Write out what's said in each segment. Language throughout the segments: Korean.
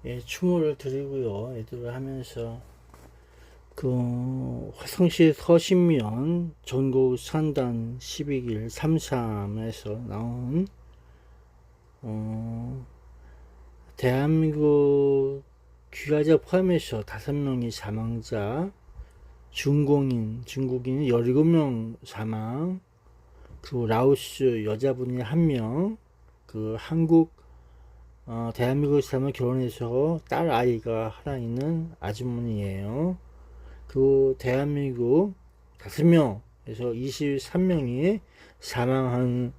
예, 추모를 드리고요. 애들을 하면서 그 화성시 서신면 전국 산단 12길 33에서 나온 어, 대한민국 귀화자 포함해서 5명이 사망자, 중국인 17명 사망, 그리고 라오스 여자분이 1명, 그 한국 대한민국 사람을 결혼해서 딸 아이가 하나 있는 아주머니예요. 그 대한민국 5명에서 23명이 사망한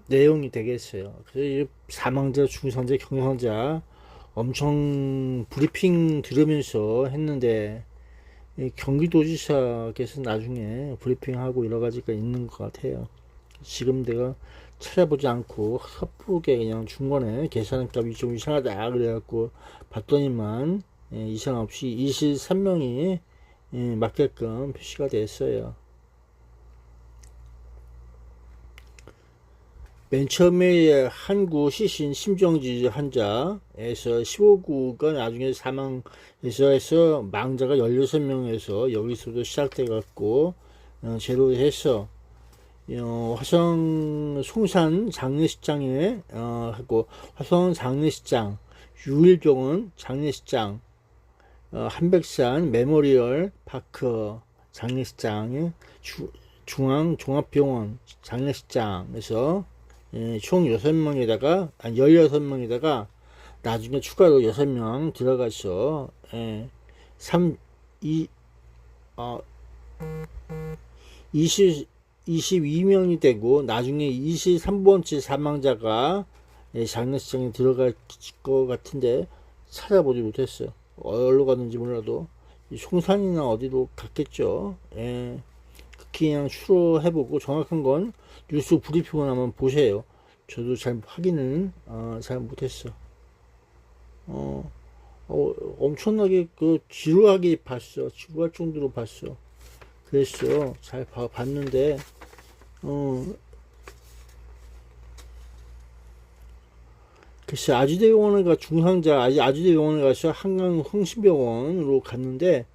내용이 되겠어요. 그래서 사망자, 중상자, 경상자 엄청 브리핑 들으면서 했는데 경기도지사께서 나중에 브리핑하고 여러 가지가 있는 것 같아요. 지금 내가 찾아보지 않고 섣부르게 그냥 중간에 계산값이 좀 이상하다 그래갖고 봤더니만 이상 없이 23명이 맞게끔 표시가 됐어요. 맨 처음에 한구 시신 심정지 환자에서 15구가 나중에 사망해서 해서 망자가 16명에서 여기서도 시작돼 갖고 제로 해서 화성 송산 장례식장에 하고 화성 장례식장, 유일병원 장례식장, 한백산 메모리얼 파크 장례식장에 중앙 종합병원 장례식장에서 총 6명에다가 16명에다가 나중에 추가로 6명 들어가서 22명이 되고 나중에 23번째 사망자가 장례식장에 들어갈 것 같은데 찾아보지 못했어요. 어디로 갔는지 몰라도 송산이나 어디로 갔겠죠. 그냥 추로해보고 정확한 건 뉴스 브리핑을 한번 보세요. 저도 잘 확인은 잘 못했어. 엄청나게 지루하게 봤어. 지루할 정도로 봤어. 그랬어. 잘 봤는데 글쎄 아주대병원에 가 중상자 아주대병원에 가서 한강 흥신병원으로 갔는데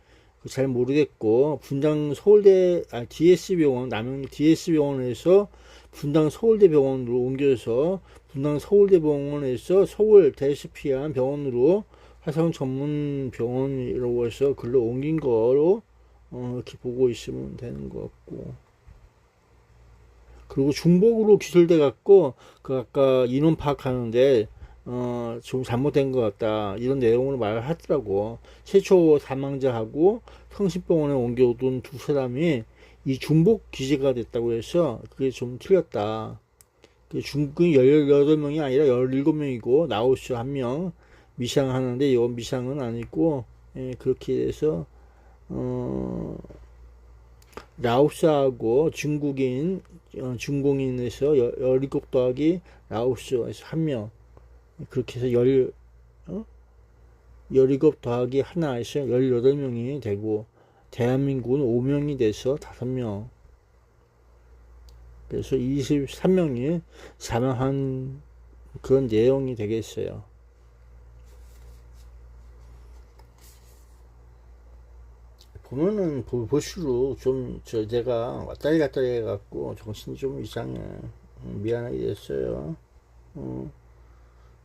잘 모르겠고 분당 서울대 DS병원 남영 DS병원에서 분당 서울대병원으로 옮겨서 분당 서울대병원에서 서울 대스피안 병원으로 화성 전문 병원이라고 해서 글로 옮긴 거로 이렇게 보고 있으면 되는 것 같고 그리고 중복으로 기술돼 갖고 그 아까 인원 파악하는데 좀 잘못된 것 같다 이런 내용을 말하더라고. 최초 사망자하고 성심병원에 옮겨둔 두 사람이 이 중복 기재가 됐다고 해서 그게 좀 틀렸다. 그 중국인 18명이 아니라 17명이고 나우스 1명 미상하는데 이건 미상은 아니고 그렇게 해서 라오스하고 중공인에서 17 더하기 라오스에서 1명 그렇게 해서 17 더하기 하나에서 18명이 되고 대한민국은 5명이 돼서 5명 그래서 23명이 사망한 그런 내용이 되겠어요. 보면은 볼수록 좀 내가 왔다리 갔다리 해갖고 정신이 좀 이상해. 미안하게 됐어요.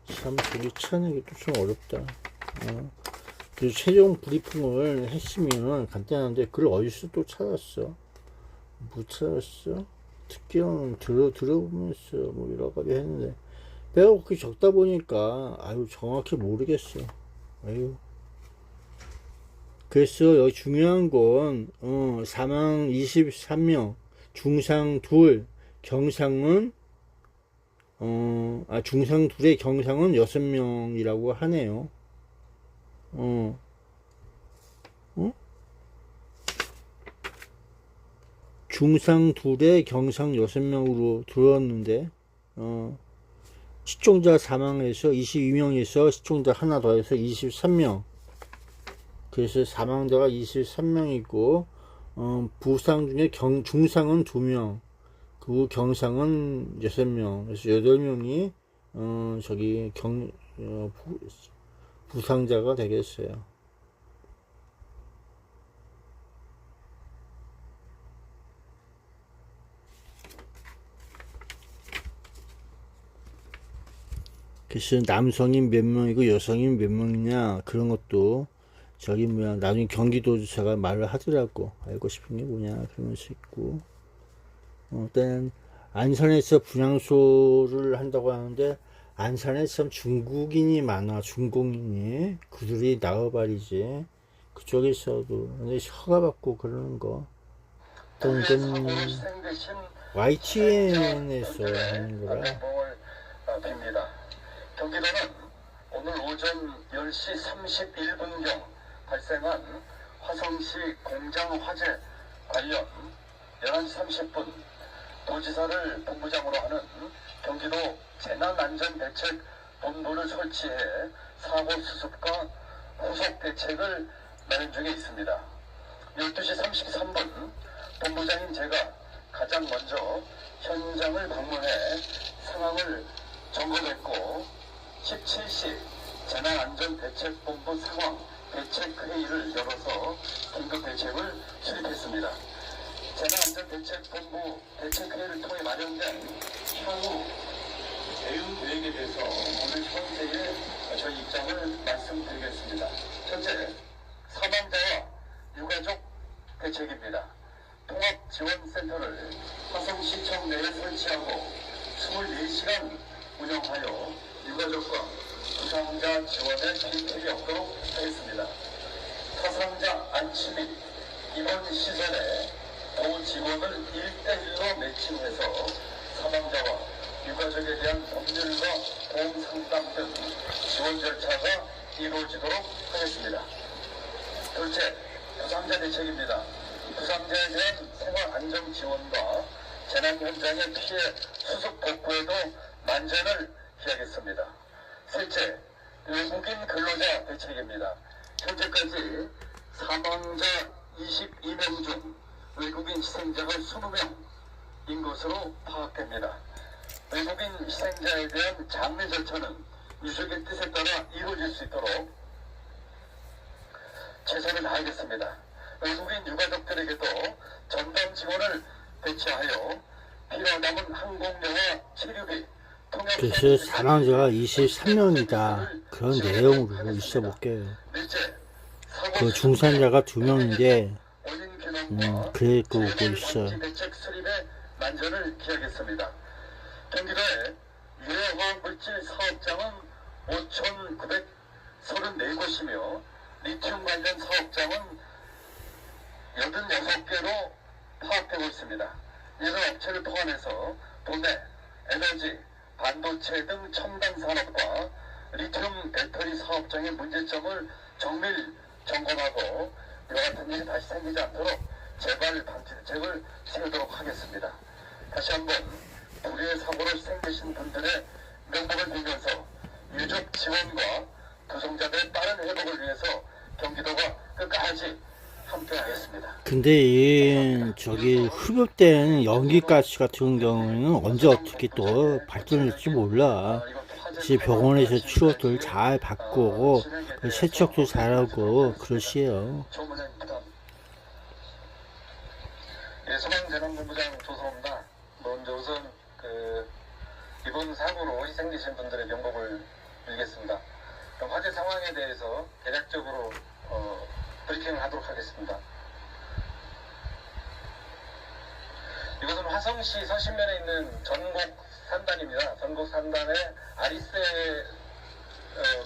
참 보기 찾는 게 또 좀 어렵다. 그래서 최종 브리핑을 했으면 간단한데 그걸 어디서 또 찾았어? 못 찾았어? 특기는 들어보면서 뭐 여러 가지 했는데 배가 그렇게 적다 보니까 아유 정확히 모르겠어. 아유. 그래서 여기 중요한 건 사망 23명, 중상 2, 경상은 중상 2의 경상은 6명이라고 하네요. 중상 2의 경상 6명으로 들었는데 시청자 사망에서 22명에서 시청자 하나 더해서 23명. 그래서 사망자가 23명이고 부상 중에 중상은 2명 그 경상은 6명 그래서 8명이 부상자가 되겠어요. 글쎄 남성인 몇 명이고 여성인 몇 명이냐 그런 것도 저기 뭐야 나중에 경기도지사가 말을 하더라고. 알고 싶은 게 뭐냐 그러면서 있고 일단 안산에서 분향소를 한다고 하는데 안산에 참 중국인이 많아. 중공인이 그들이 나와버리지 그쪽에서도 근데 허가받고 그러는 거 일단 이건 YTN에서 하는 거라. 경기도는 오늘 오전 10시 31분경 발생한 화성시 공장 화재 관련 11시 30분 도지사를 본부장으로 하는 경기도 재난안전대책본부를 설치해 사고 수습과 후속 대책을 마련 중에 있습니다. 12시 33분 본부장인 제가 가장 먼저 현장을 방문해 상황을 점검했고 17시 재난안전대책본부 상황 대책회의를 열어서 긴급 대책을 수립했습니다. 재난안전대책본부 대책회의를 통해 마련된 향후 대응 계획에 대해서 오늘 현재의 저희 입장을 말씀드리겠습니다. 첫째, 사망자와 유가족 대책입니다. 통합지원센터를 화성시청 내에 설치하고 24시간 운영하여 유가족과 부상자 지원에 빈틈이 없도록 하겠습니다. 사상자 안치 및 입원 시설에 도 직원을 1:1로 매칭해서 사망자와 유가족에 대한 법률과 보험 상담 등 지원 절차가 이루어지도록 하겠습니다. 둘째, 부상자 대책입니다. 부상자에 대한 생활 안정 지원과 재난 현장의 피해 수습 복구에도 만전을 기하겠습니다. 셋째, 외국인 근로자 대책입니다. 현재까지 사망자 22명 중 외국인 희생자가 20명인 것으로 파악됩니다. 외국인 희생자에 대한 장례 절차는 유족의 뜻에 따라 이루어질 수 있도록 최선을 다하겠습니다. 외국인 유가족들에게도 전담 직원을 배치하여 필요하다면 항공료와 치료비 글쎄 사망자가 23명이다 그런 내용으로 있어 볼게요. 그 중산자가 2명인데 그래 그 오고 있어. 만전을 기하겠습니다. 경기도의 유해화학물질 사업장은 5,934곳이며 리튬 관련 사업장은 86개로 파악되고 있습니다. 이런 업체를 포함해서 도내, 에너지, 반도체 등 첨단 산업과 리튬 배터리 사업장의 문제점을 정밀 점검하고 이와 같은 일이 다시 생기지 않도록 재발 방지 대책을 세우도록 하겠습니다. 다시 한번 불의의 사고로 희생되신 분들의 명복을 빌면서 유족 지원과 부상자들의 빠른 회복을 위해서 경기도가 끝까지 함께하겠습니다. 근데 이 저기 흡입된 연기가스 같은 경우에는 언제 어떻게 또 발전할지 몰라. 이제 병원에서 치료들 잘 받고 세척도 잘하고 그러시에요. 예, 소방재난본부장 조성호입니다. 먼저 우선 이번 사고로 희생되신 분들의 명복을 빌겠습니다. 그럼 화재 상황에 대해서 대략적으로 브리핑을 하도록 하겠습니다. 이곳은 화성시 서신면에 있는 전곡 산단입니다. 전곡 산단의 아리세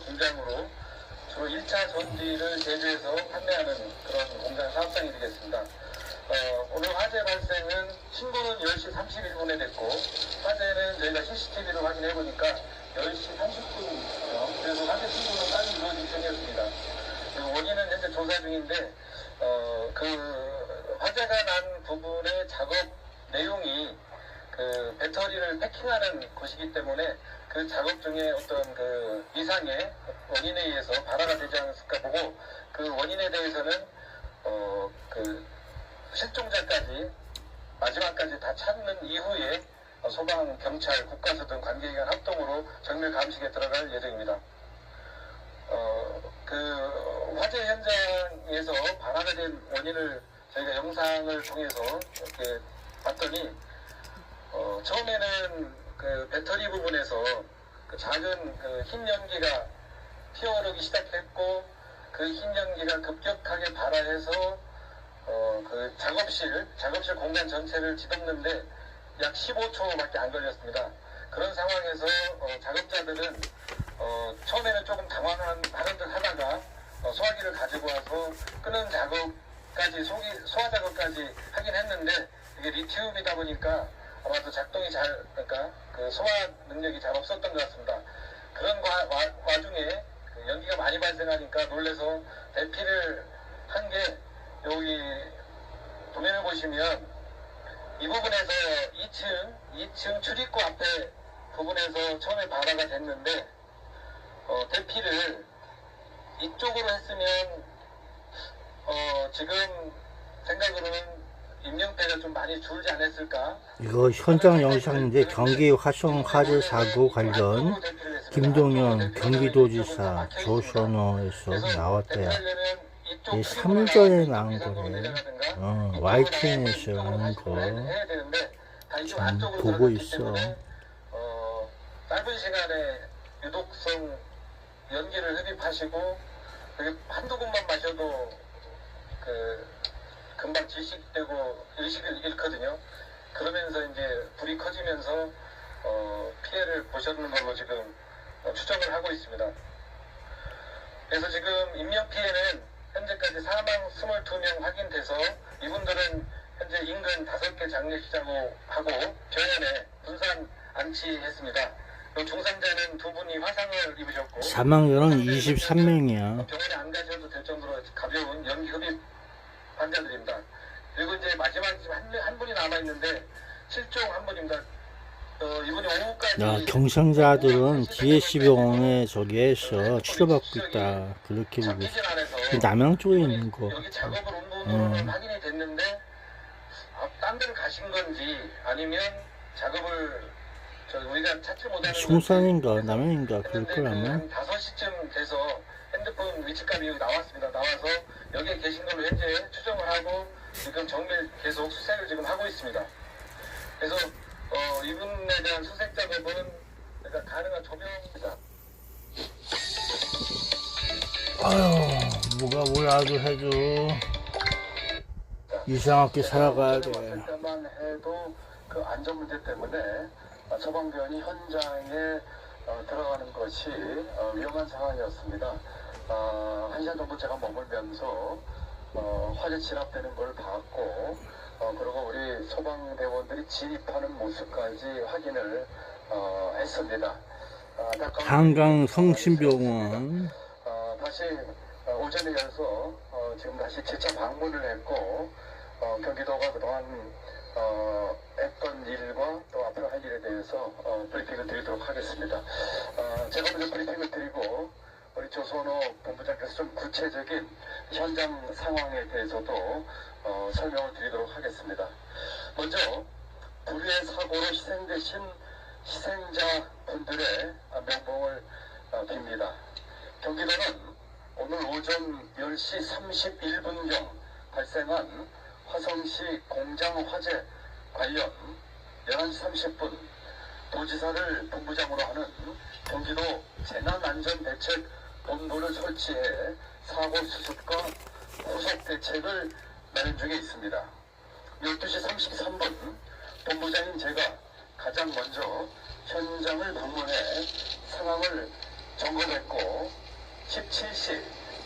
공장으로 주로 1차 전지를 제조해서 판매하는 그런 공장 사업장이 되겠습니다. 오늘 화재 발생은 신고는 10시 31분에 됐고 화재는 저희가 CCTV로 확인해 보니까 10시 30분이요. 그래서 화재 신고는 빨리 이루어질 셈이었습니다. 원인은 현재 조사 중인데 그 화재가 난 부분의 작업 내용이 그 배터리를 패킹하는 곳이기 때문에 그 작업 중에 어떤 그 이상의 원인에 의해서 발화가 되지 않았을까 보고 그 원인에 대해서는 그 실종자까지 마지막까지 다 찾는 이후에 소방, 경찰, 국가서 등 관계기관 합동으로 정밀 감식에 들어갈 예정입니다. 그 화재 현장에서 발화가 된 원인을 저희가 영상을 통해서 이렇게 봤더니 처음에는 그 배터리 부분에서 그 작은 그 흰 연기가 피어오르기 시작했고 그 흰 연기가 급격하게 발화해서 그 작업실 공간 전체를 뒤덮는데 약 15초밖에 안 걸렸습니다. 그런 상황에서 작업자들은 처음에는 조금 당황한 듯 하다가 소화기를 가지고 와서 끄는 작업까지 소화 작업까지 하긴 했는데 이게 리튬이다 보니까 아마도 작동이 그러니까 그 소화 능력이 잘 없었던 것 같습니다. 그런 와중에 그 연기가 많이 발생하니까 놀래서 대피를 한 게 여기 도면을 보시면 이 부분에서 2층 출입구 앞에 부분에서 처음에 발화가 됐는데 대피를 이쪽으로 했으면 지금 생각으로는 인명피해가 좀 많이 줄지 않았을까. 이거 현장 영상인데 경기 화성 화재 사고 관련 김동연 경기도지사 조선호에서 나왔대요. 이 3일 전에 나온 거래. YTN에서 하는 거 좀 보고 있어. 짧은 시간에 유독성 연기를 흡입하시고 한두 군만 마셔도 금방 질식되고 의식을 잃거든요. 그러면서 이제 불이 커지면서 피해를 보셨는 걸로 지금 추정을 하고 있습니다. 그래서 지금 인명피해는 현재까지 사망 22명 확인돼서 이분들은 현재 인근 5개 장례식장하고 병원에 분산 안치했습니다. 중상자는 2분이 화상을 입으셨고 사망률은 23명이야. 병원에 안 가셔도 될 정도로 가벼운 연기 흡입 환자들입니다. 그리고 이제 마지막 한 분이 남아있는데 실종 한 분입니다. 이분이 오후까지 경상자들은 DS병원에 저기에서 치료받고 있다. 그렇게 보고 있어. 남양 쪽에 있는 거. 여기 작업을 온 부분은 확인이 됐는데 딴 데를 가신 건지 아니면 작업을 우리가 찾지 못하는 송산인가 남양인가 그럴 걸 아마. 한 5시쯤 돼서 핸드폰 위치값이 여기 나왔습니다. 나와서 여기에 계신 걸로 현재 추정을 하고 지금 정밀 계속 수색을 지금 하고 있습니다. 그래서 이분에 대한 수색 작업은 그러니까 가능한 조명입니다. 아유, 뭐가 뭐라도 해도 이상하게 살아가야 돼. 때만 해도 그 안전 문제 때문에 소방대원이 현장에 들어가는 것이 위험한 상황이었습니다. 1시간 정도 제가 머물면서 화재 진압되는 걸 봤고 그리고 우리 소방대원들이 진입하는 모습까지 확인을 했습니다. 한강 성심병원 다시 오전에 열어서 지금 다시 재차 방문을 했고 경기도가 그동안 했던 일과 또 앞으로 할 일에 대해서 브리핑을 드리도록 하겠습니다. 제가 먼저 브리핑을 드리고 우리 조선호 본부장께서 좀 구체적인 현장 상황에 대해서도 설명을 드리도록 하겠습니다. 먼저 불의의 사고로 희생되신 희생자분들의 명복을 빕니다. 경기도는 오늘 오전 10시 31분경 발생한 화성시 공장 화재 관련 11시 30분 도지사를 본부장으로 하는 경기도 재난안전대책본부를 설치해 사고 수습과 후속 대책을 마련 중에 있습니다. 12시 33분 본부장인 제가 가장 먼저 현장을 방문해 상황을 점검했고 17시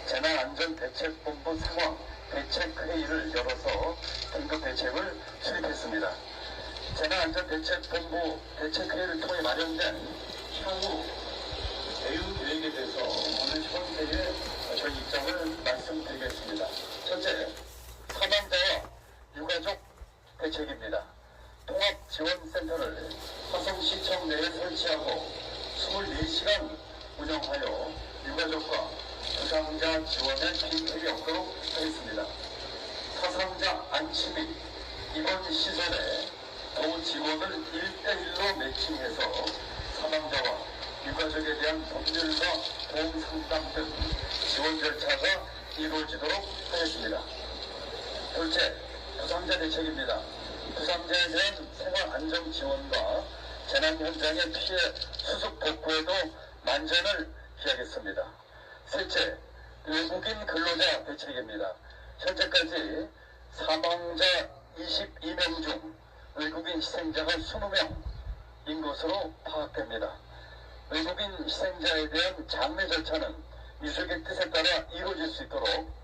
재난안전대책본부 상황 대책회의를 열어서 긴급 대책을 수립했습니다. 재난안전대책본부 대책회의를 통해 마련된 향후 대응 계획에 대해서 오늘 현재의 저희 입장을 말씀드리겠습니다. 첫째, 사망자와 유가족 대책입니다. 통합지원센터를 화성시청 내에 설치하고 24시간 운영하여 유가족과 부상자 지원에 빈틈이 없도록 하겠습니다. 사상자 안치 및 입원 시설에 도 직원을 1:1로 매칭해서 사망자와 유가족에 대한 법률과 보험 상담 등 지원 절차가 이루어지도록 하겠습니다. 둘째, 부상자 대책입니다. 부상자에 대한 생활 안정 지원과 재난 현장의 피해 수습 복구에도 만전을 기하겠습니다. 셋째, 외국인 근로자 대책입니다. 현재까지 사망자 22명 중 외국인 희생자가 20명인 것으로 파악됩니다. 외국인 희생자에 대한 장례 절차는 유족의 뜻에 따라 이루어질 수 있도록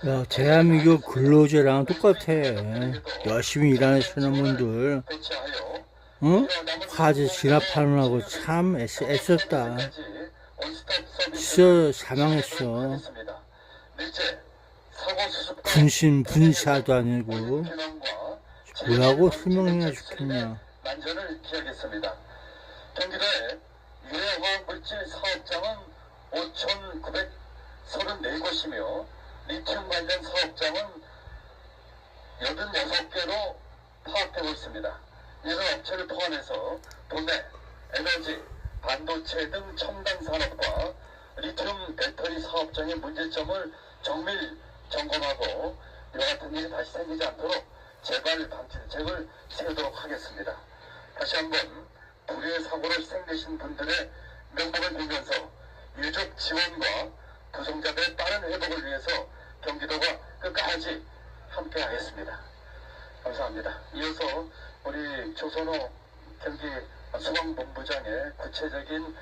야, 대한민국 근로제랑 똑같아. 열심히 일하시는 분들, 배치하여 응? 화재 진압하느라고 참 애썼다. 진짜 사망했어. 넷째, 사고 수습과 분신 분사도 아니고 피난과 뭐라고 설명해야 좋겠냐. 만전을 기하겠습니다. 경기도의 유해화학 물질 사업장은 5,934곳이며 리튬 관련 사업장은 86개로 파악되고 있습니다. 이런 업체를 포함해서 도매, 에너지, 반도체 등 첨단 산업과 리튬 배터리 사업장의 문제점을 정밀 점검하고 이와 같은 일이 다시 생기지 않도록 재발 방지 대책을 세우도록 하겠습니다. 다시 한번 불의의 사고로 희생되신 분들의 명복을 빌면서 유족 지원과 부상자들의 빠른 회복을 위해서 경기도가 끝까지 함께하겠습니다. 감사합니다. 이어서 우리 조선호 경기 소방본부장의 구체적인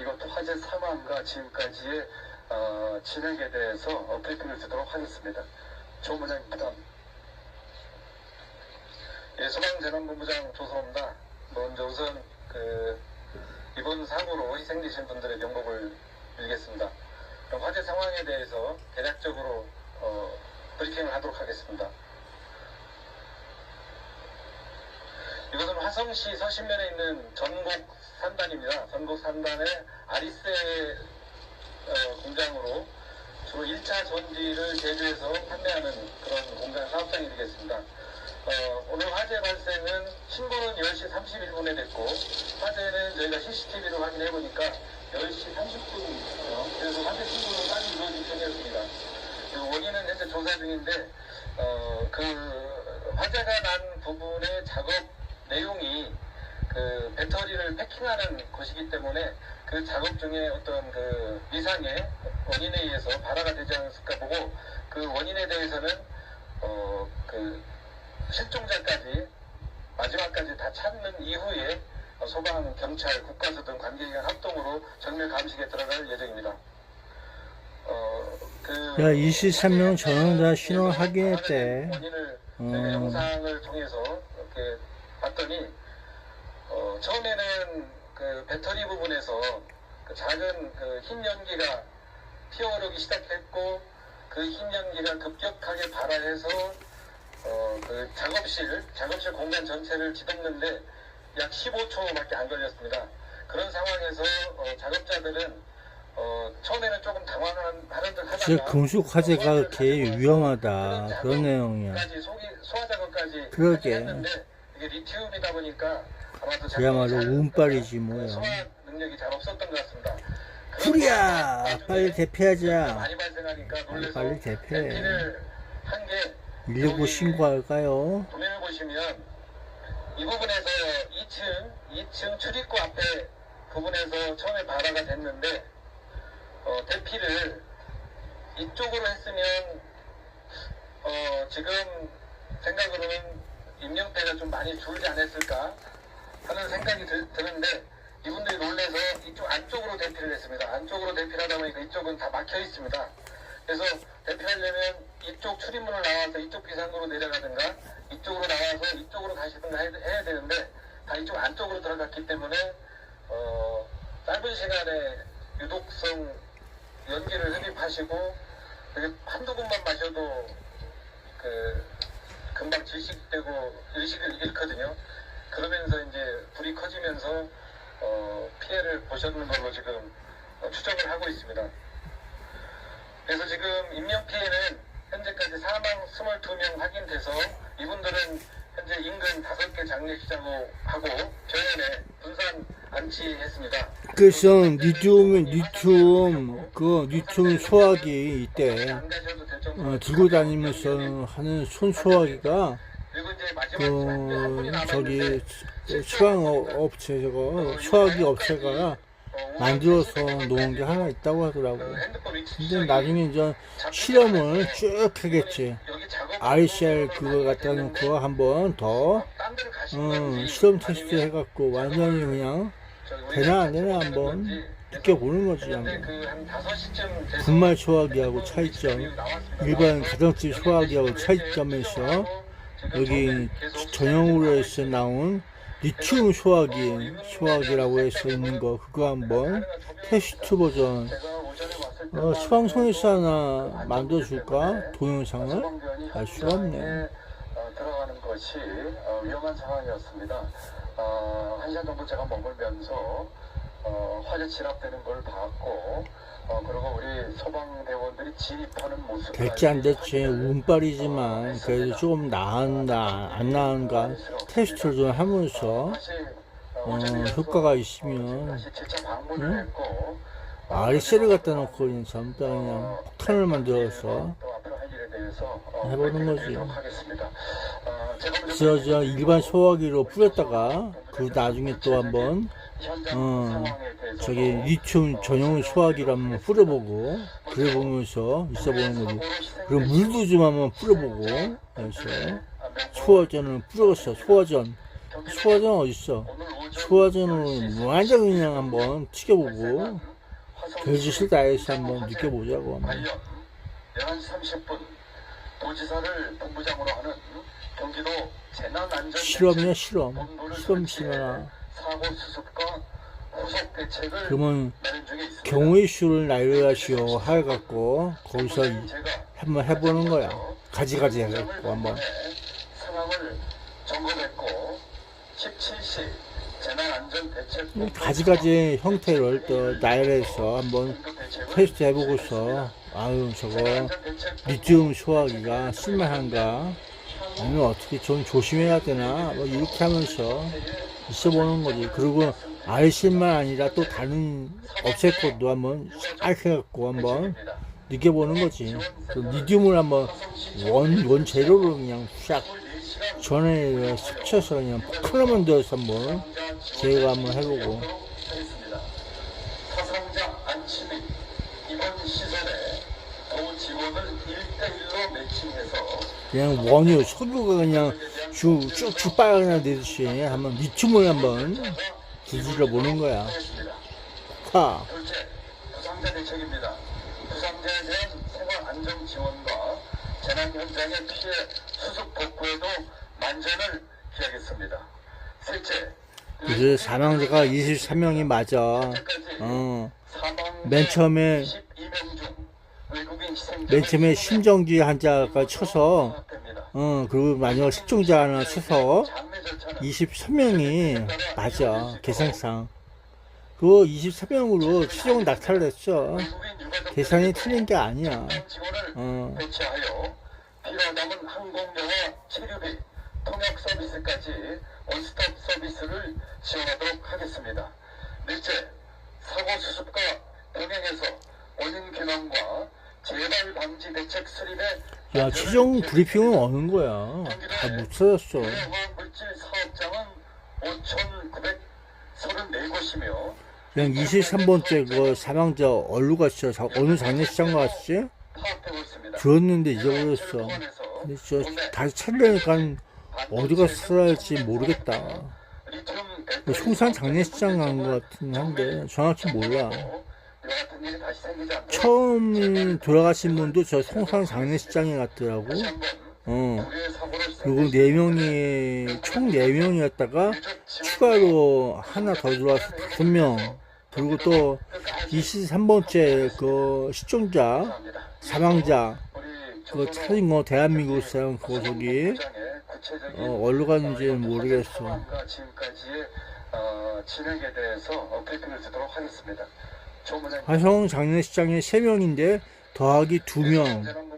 이것 화재 상황과 지금까지의 진행에 대해서 브리핑을 드리도록 하겠습니다. 조문장입니다. 예, 소방재난본부장 조선호입니다. 먼저 우선 이번 사고로 희생되신 분들의 명복을 빌겠습니다. 그럼 화재 상황에 대해서 대략적으로 브리핑을 하도록 하겠습니다. 이것은 화성시 서신면에 있는 전곡 산단입니다. 전곡 산단의 아리세 공장으로 주로 1차 전지를 제조해서 판매하는 그런 공장 사업장이 되겠습니다. 오늘 화재 발생은 신고는 10시 31분에 됐고 화재는 저희가 CCTV로 확인해 보니까 10시 30분이에요. 그래서 화재 신고는 빨리 이루어진 편이었습니다. 원인은 현재 조사 중인데 그 화재가 난 부분의 작업 내용이 그 배터리를 패킹하는 것이기 때문에 그 작업 중에 어떤 그 이상의 원인에 의해서 발화가 되지 않았을까 보고 그 원인에 대해서는 그 실종자까지 마지막까지 다 찾는 이후에 소방, 경찰, 국가수 등 관계기관 합동으로 정밀 감식에 들어갈 예정입니다. 야, 23명 전원 다 신원 확인했대. 원인을 제가 영상을 통해서 이렇게 봤더니 처음에는 그 배터리 부분에서 그 작은 그 흰 연기가 피어오르기 시작했고 그 흰 연기가 급격하게 발화해서 그 작업실 공간 전체를 뒤덮는데 약 15초밖에 안 걸렸습니다. 그런 상황에서 작업자들은 처음에는 조금 당황하는 듯 진짜 하다가 금속 화재가 그렇게 위험하다. 그런 내용이야. 소화 작업까지 그러게. 했는데 이게 리튬이다 보니까 아마도 그야말로 운빨이지 뭐야. 소화 능력이 잘 없었던 것 같습니다. 풀이야! 빨리 대피하자. 많이 발생하니까 놀라서 빨리 대피해. 대피를 한게 119 신고할까요? 도면을 보시면 이 부분에서 2층 출입구 앞에 부분에서 처음에 발화가 됐는데 대피를 이쪽으로 했으면 지금 생각으로는 인명대가 좀 많이 줄지 않았을까 하는 생각이 드는데 이분들이 놀래서 이쪽 안쪽으로 대피를 했습니다. 안쪽으로 대피를 하다 보니까 이쪽은 다 막혀 있습니다. 그래서 대피하려면 이쪽 출입문을 나와서 이쪽 비상구로 내려가든가 이쪽으로 나와서 이쪽으로 가시든가 해야 되는데 다 이쪽 안쪽으로 들어갔기 때문에 짧은 시간에 유독성 연기를 흡입하시고 한두 군만 마셔도 금방 질식되고 의식을 잃거든요. 그러면서 이제 불이 커지면서 피해를 보셨는 걸로 지금 추정을 하고 있습니다. 그래서 지금 인명피해는 현재까지 사망 22명 확인돼서 이분들은 현재 인근 5개 장례식장하고 병원에 분산 안치했습니다. 그래서 리튬 소화기 이때 안 가셔도 될 정도로 들고 다니면서 하는 손 소화기가 그리고 이제 마지막 한 분이 저기 남았는데 소화업체 소화기 업체가 만들어서 놓은 게 하나 있다고 하더라고. 핸드폰 위치 근데 나중에 이제 실험을 쭉 하겠지. 여기 작업 RCR 그거 갖다 놓고 한번 더 딴 데를 가신 건지 실험 테스트 해갖고 완전히 그냥 되나 안 되나 한번 느껴보는 거지. 근데 한번. 그한 5시쯤 돼서 분말 소화기하고 차이점, 일반 가정집 소화기하고 차이점에서 여기 전용으로 해서 나온 리튬 소화기라고 해서 있는 거 그거 한번 테스트 버전 수방송에서 하나 만들어줄까? 동영상을? 알 수가 없네. 들어가는 것이 위험한 상황이었습니다. 1시간 정도 제가 머물면서 화재 진압되는 걸 봤고 그리고 우리 소방대원들이 진입하는 모습 될지 안 될지 운빨이지만 그래도 조금 나은가 안 나은가 테스트를 좀 하면서 효과가 있으면 다시 재차 방문을 했고 RC를 갖다 놓고 그냥 전부 다 그냥 폭탄을 만들어서 또 앞으로 할 일에 대해서 해보는 거지. 드리도록 하겠습니다. 제가 먼저 저 일반 소화기로 뿌렸다가 그 나중에 또 한번 현장 상황에 대해서 저기 리튬 전용 소화기를 한번 뿌려보고 그래 보면서 있어보는 거지. 그리고 물도 좀 한번 뿌려보고 그래서 소화전을 뿌렸어. 소화전 어딨어? 소화전을 완전 그냥 한번 튀겨보고 별짓을 다 해서 한번 느껴보자고 한번. 관련 11시 30분 도지사를 본부장으로 하는 경기도 재난안전대책 실험이야 실험. 본부를 실험 설치해 실험아. 사고 수습과 후속 대책을 그러면 마련 중에 있습니다. 경우의 수를 날려가시오 해갖고 거기서 제가 한번 해보는 거야. 가지가지 해갖고 한번. 상황을 점검했고 17시 재난안전대책 가지가지 형태를 또 나열해서 한번 테스트 해보고서 아유 저거 리튬 소화기가 쓸만한가 아니면 어떻게 좀 조심해야 되나 뭐 이렇게 하면서 있어보는 거지. 그리고 RC만 아니라 또 다른 업체 것도 한번 싹 해갖고 한번 느껴보는 거지. 그 리튬을 한번 원재료로 그냥 싹 전에 스쳐서 그냥 폭탄을 만들어서 한번 제가 한번 해보고. 하겠습니다. 사상자 안치 및 입원 시설에 도 직원을 1대1로 매칭해서 그냥 원유 석유가 그냥 쭉쭉 빨아내듯이 한번 리튬을 한번 뒤질러 보는 거야. 하겠습니다. 하. 둘째, 부상자 대책입니다. 부상자에 대한 생활 안정 지원과 재난 현장의 피해 수습 복구에도 만전을 기하겠습니다. 셋째, 그래서 사망자가 23명이 맞아. 맨 처음에 22명 중 외국인 희생자가 맨 처음에 심정지 환자가 쳐서 파악됩니다. 그리고 마지막 실종자 하나 쳐서 장례 절차는 23명이 맞아 계산상. 그 23명으로 최종 낙찰됐어. 외국인 유가족 계산이 틀린 게 아니야. 직원을 배치하여 필요하다면 항공료와 치료비, 통역 서비스까지 원스톱 서비스를 지원하도록 하겠습니다. 넷째, 사고 수습과 병행해서 원인 규명과 재발 방지 대책 수립에 야 최종 브리핑은 오는 거야. 다 못 찾았어. 화학 물질 사업장은 5,934곳이며 그냥 23번째 그 사망자 어디로 갔어? 어느 장례식장 갔지? 파악되고 있습니다. 들었는데 잊어버렸어. 근데 저 다시 찾으려니까 어디 가서 찾아야 할지 모르겠다. 그 송산 장례식장 간 것 같긴 한데 정확히 몰라. 처음 돌아가신 분도 저 송산 장례식장에 갔더라고. 그리고 총 4명이었다가 추가로 하나 더 들어와서 5명. 그리고 또 23번째 그 실종자, 사망자, 그 찾은 거 대한민국 사람 그거 저기 어디로 갔는지는 모르겠어. 지금까지의 진행에 대해서 브리핑을 드리도록 하겠습니다. 화성 장례식장에 3명인데 더하기 2명.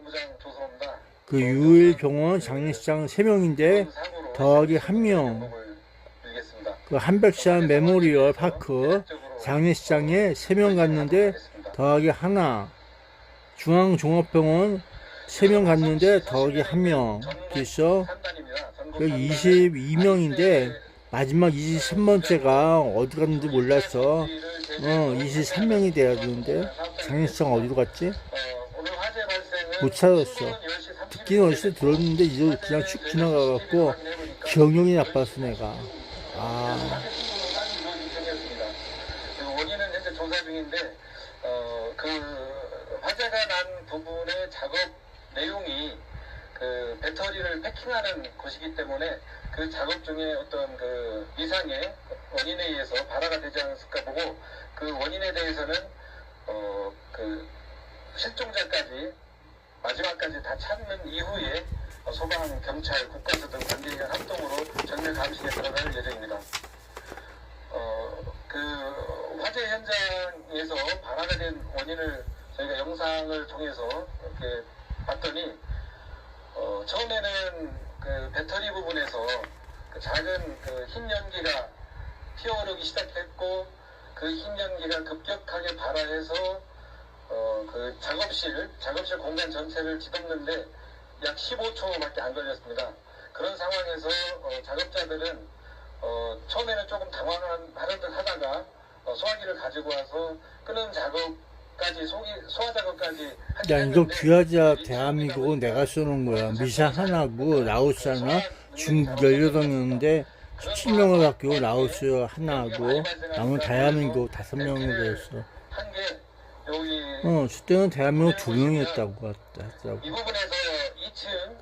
그 유일병원 장례식장 3명인데 더하기 1명. 그 한백산 메모리얼 파크 장례식장에 3명 갔는데 더하기 하나, 중앙종합병원 3명 갔는데 더하기 1명, 그래서 22명인데 마지막 23번째가 어디 갔는지 몰라서 23명이 돼야 되는데 장례식장 어디로 갔지? 못 찾았어. 듣긴 어디서 들었는데 이제 그냥 쭉 지나가갖고 기억력이 나빴어 내가. 원인은 현재 조사 중인데 그 화재가 난 부분의 작업 내용이 그 배터리를 패킹하는 것이기 때문에 그 작업 중에 어떤 그 이상의 원인에 의해서 발화가 되지 않았을까 보고, 그 원인에 대해서는 그 실종자까지 마지막까지 다 찾는 이후에 소방, 경찰, 국가수 등 관계기관 합동으로 정밀 감식에 들어갈 예정입니다. 그 화재 현장에서 발화가 된 원인을 저희가 영상을 통해서 이렇게 봤더니 처음에는 그 배터리 부분에서 그 작은 그 흰 연기가 피어오르기 시작했고, 그 흰 연기가 급격하게 발화해서 그 작업실 공간 전체를 뒤덮는데 약 15초밖에 안 걸렸습니다. 그런 상황에서 작업자들은 처음에는 조금 당황하는 듯 하다가 소화기를 가지고 와서 끄는 작업까지, 소화 작업까지 야, 이거 귀하자 대한민국은 내가 써놓은 거야. 미사 하나고 라오스 하나, 중국 18명이었는데 17명을 바뀌고 라오스 하나하고 남은 대한민국 5명으로 됐어. 한게 여기 그때는 대한민국 2명이었다고 하더라고. 이 부분에서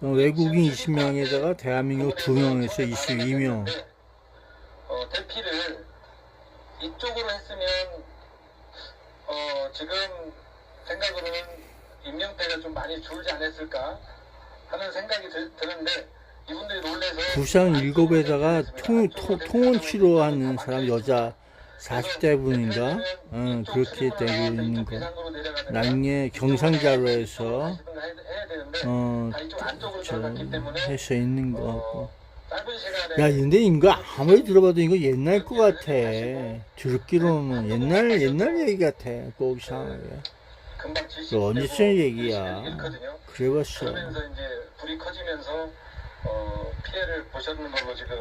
2층 외국인 20명에다가 대한민국 2명에서 22명. 대피를 이쪽으로 했으면 지금 생각으로는 인명대가 좀 많이 줄지 않았을까 하는 생각이 드는데, 이분들이 놀래서 부상 7에다가 통원 치료하는 사람 여자 40대 분인가? 그렇게 되고 있는 거. 나중에 경상자로에서 해서 있는 거 같고. 야, 근데 이거 아무리 들어봐도 이거 옛날 거 같아. 듣기로는 옛날 얘기 같아. 꼭 이상하게. 그 언제쯤 얘기야. 그래봤어. 그러면서 이제 불이 커지면서 피해를 보셨는 걸로 지금.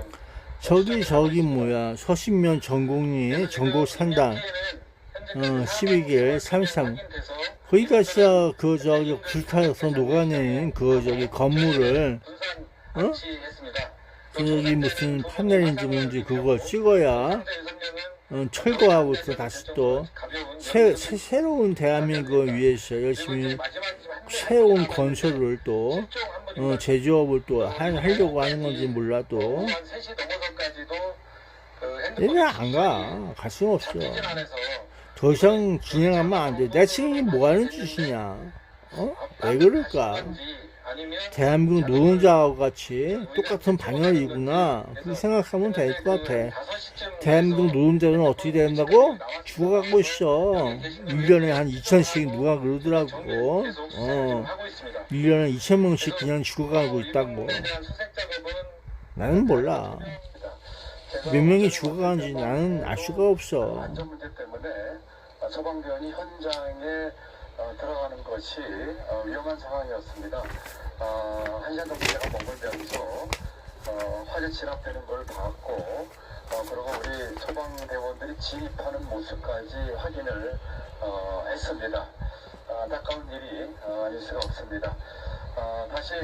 저기 뭐야, 서신면 전공리 전국 상당 12길 33 거기 가서 그 저기 불타서 녹아내는 그 저기 건물을 저기 무슨 파넬인지 뭔지 그걸 찍어야 철거하고 또 다시 또 새로운 대한민국을 위해서 열심히 새로운 건설을 또 제조업을 또 하려고 하는 건지 몰라도 얘는 안 가. 갈 수는 없어. 더 이상 진행하면 안 돼. 내가 지금 이게 뭐 하는 짓이냐? 왜 그럴까? 대한민국 노동자와 같이 똑같은 반열이구나. 그렇게 생각하면 될 것 같아. 대한민국 노동자는 어떻게 된다고? 죽어가고 있어. 1년에 한 2,000씩 누가 그러더라고. 1년에 2,000명씩 그냥 죽어가고 있다고. 나는 몰라. 몇 명이 죽어가는지 나는 알 수가 없어. 안전 문제 때문에 소방대원이 현장에 들어가는 것이 위험한 상황이었습니다. 1시간 정도 제가 머물면서 화재 진압되는 걸 봤고, 그리고 우리 소방대원들이 진입하는 모습까지 확인을 했습니다. 안타까운 일이 아닐 수가 없습니다. 다시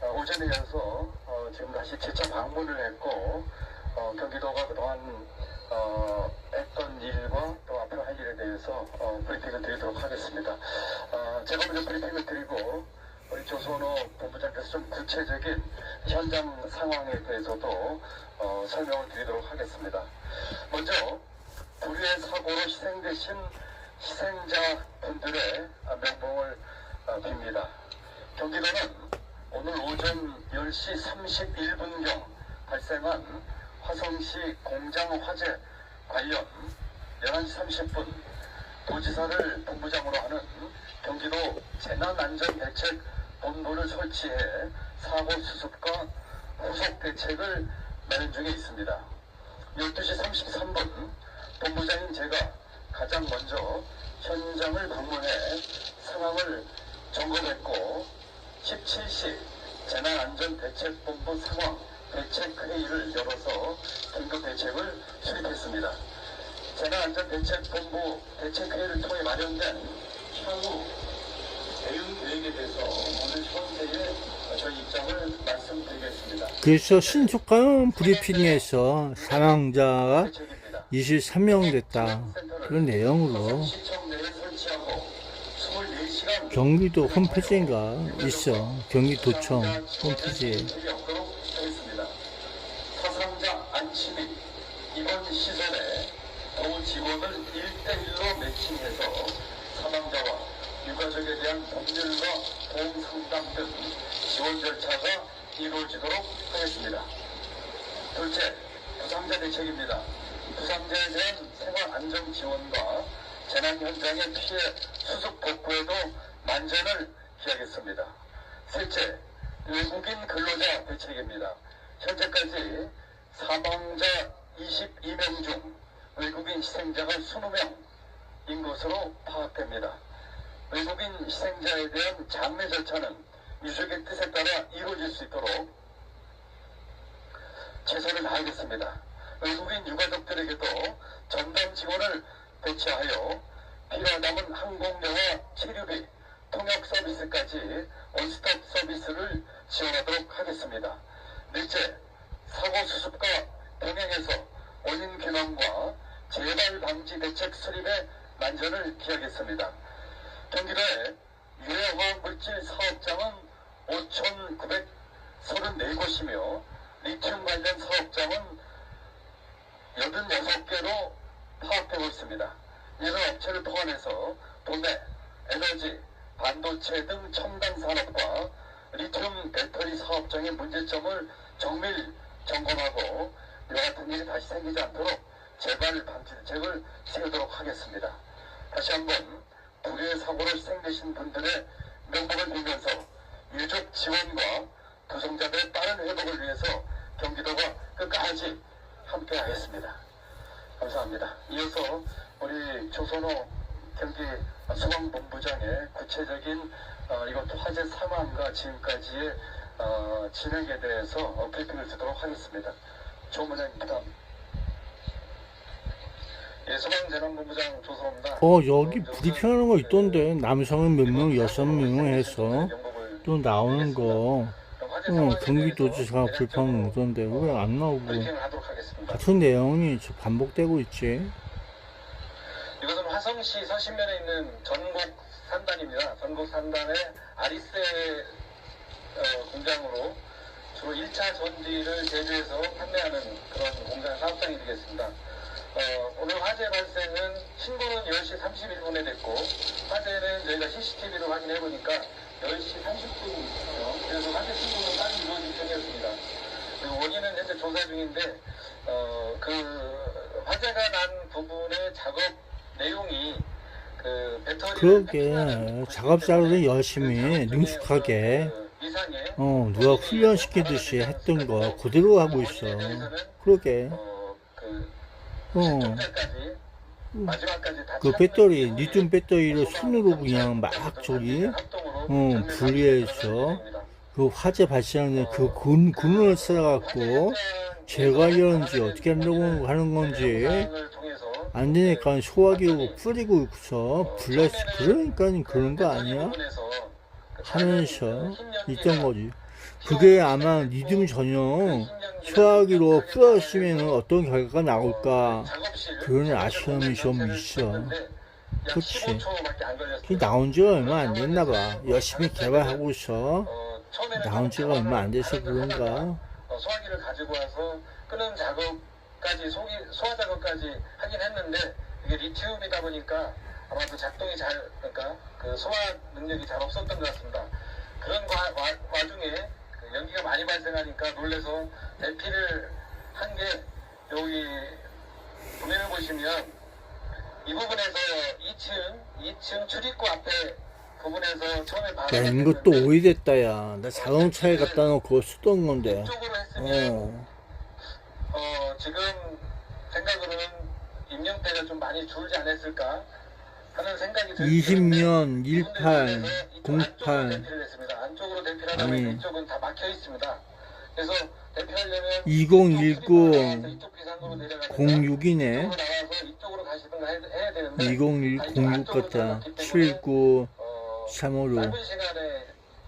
오전에 이어서 지금 다시 재차 방문을 했고, 경기도가 그동안 했던 일과 또 앞으로 할 일에 대해서 브리핑을 드리도록 하겠습니다. 제가 먼저 브리핑을 드리고 우리 조선호 본부장께서 좀 구체적인 현장 상황에 대해서도 설명을 드리도록 하겠습니다. 먼저 불의의 사고로 희생되신 희생자분들의 명복을 빕니다. 경기도는 오늘 오전 10시 31분경 발생한 화성시 공장 화재 관련 11시 30분 도지사를 본부장으로 하는 경기도 재난안전대책본부를 설치해 사고 수습과 후속 대책을 마련 중에 있습니다. 12시 33분 본부장인 제가 가장 먼저 현장을 방문해 상황을 점검했고 17시 재난안전대책본부 상황 대책회의를 열어서 긴급 대책을 수립했습니다. 재난안전대책본부 대책회의를 통해 마련된 향후 대응 계획에 대해서 오늘 현재의 저희 입장을 말씀드리겠습니다. 그래서 신속한 브리핑에서 사망자가 대책입니다. 23명 됐다. 그런 내용으로 시청 내에 설치하고 24시간 경기도 홈페이지인가 있어. 경기도청 홈페이지에. 사상자 안치 및 입원 시설에 도 직원을 1대1로 매칭해서 사망자와 유가족에 대한 법률과 보험 상담 등 지원 절차가 이루어지도록 하겠습니다. 둘째, 부상자 대책입니다. 부상자에 대한 생활 안정 지원과 재난 현장의 피해 수습 복구에도 만전을 기하겠습니다. 셋째, 외국인 근로자 대책입니다. 현재까지 사망자 22명 중 외국인 희생자가 20명인 것으로 파악됩니다. 외국인 희생자에 대한 장례 절차는 유족의 뜻에 따라 이루어질 수 있도록 최선을 다하겠습니다. 외국인 유가족들에게도 전담 직원을 배치하여 필요하다면 항공료와 치료비, 통역 서비스까지 원스톱 서비스를 지원하도록 하겠습니다. 넷째, 사고 수습과 병행해서 원인 규명과 재발 방지 대책 수립에 만전을 기하겠습니다. 경기도의 유해화학 물질 사업장은 5,934곳이며 리튬 관련 사업장은 86개로 파악되고 있습니다. 이런 업체를 포함해서 도매, 에너지, 반도체 등 첨단 산업과 리튬 배터리 사업장의 문제점을 정밀 점검하고 이와 같은 일이 다시 생기지 않도록 재발 방지 대책을 세우도록 하겠습니다. 다시 한번 불의의 사고로 희생되신 분들의 명복을 빌면서 유족 지원과 부상자들의 빠른 회복을 위해서 경기도가 끝까지 함께하겠습니다. 감사합니다. 이어서 우리 조선호 경기 소방본부장의 구체적인 이것도 화재 상황과 지금까지의 진행에 대해서 브리핑을 듣도록 하겠습니다. 조문현입니다. 예, 소방재난본부장 조선호입니다. 여기 브리핑하는 거 있던데. 남성은 몇 명, 6명 해서 또 나오는 거. 경기도지사가 불평 오던데 왜 안 나오고 브리핑을 하도록 하겠습니다. 같은 내용이 반복되고 있지. 이것은 화성시 서신면에 있는 전곡 산단입니다. 전곡 산단의 아리세 공장으로 주로 1차 전지를 제조해서 판매하는 그런 공장 사업장이 되겠습니다. 오늘 화재 발생은 신고는 10시 31분에 됐고 화재는 저희가 CCTV로 확인해 보니까 10시 30분이에요. 그래서 화재 신고는 빨리 이루어질 편이었습니다. 그리고 원인은 현재 조사 중인데 그 화재가 난 부분의 작업 내용이 그 배터리 그러게 작업자들은 열심히 능숙하게 누가 훈련시키듯이 했던 거 그대로 하고 있어. 그러게 그 배터리 리튬 배터리를 손으로 그냥 막 저기 분리해서 그 화재 발생하는 그 근원을 찾아갖고 제거하려는지 어떻게 하려고 하는 건지 안 되니까 소화기로 뿌리고 있어 불렸어. 그러니까 그런 거 아니야? 하면서 있던 거지. 그게 아마 리튬 전용 소화기로 뿌렸으면 어떤 결과가 나올까 그런 아쉬움이 좀 있어. 그치. 그게 나온 지가 얼마 안 됐나 봐. 열심히 개발하고 있어. 나온 지가 얼마 안 돼서 그런가. 소화기를 가지고 와서 끄는 작업까지 소화 작업까지 하긴 했는데 이게 리튬이다 보니까 아마도 작동이 그러니까 그 소화 능력이 잘 없었던 것 같습니다. 그런 와중에 그 연기가 많이 발생하니까 놀래서 대피를 한 게 여기 도면을 보시면 이 부분에서 2층 출입구 앞에 부분에서 처음에 야, 이것도 오래됐다, 야. 나 자동차에 갖다 놓고 쓰던 건데. 이쪽으로 했으면 지금 생각으로는 임명대가 좀 많이 줄지 않았을까 하는 생각이 들어요. 20년 18, 08, 안쪽으로 대피를 하면 아니. 이쪽은 다 막혀 있습니다. 그래서 대피하려면 2019 이쪽 비상구로 내려가서 06이네. 이쪽으로 나와서 이쪽으로 가시든가 해야 되는데 2010 06 같다. 719 356. 짧은 시간에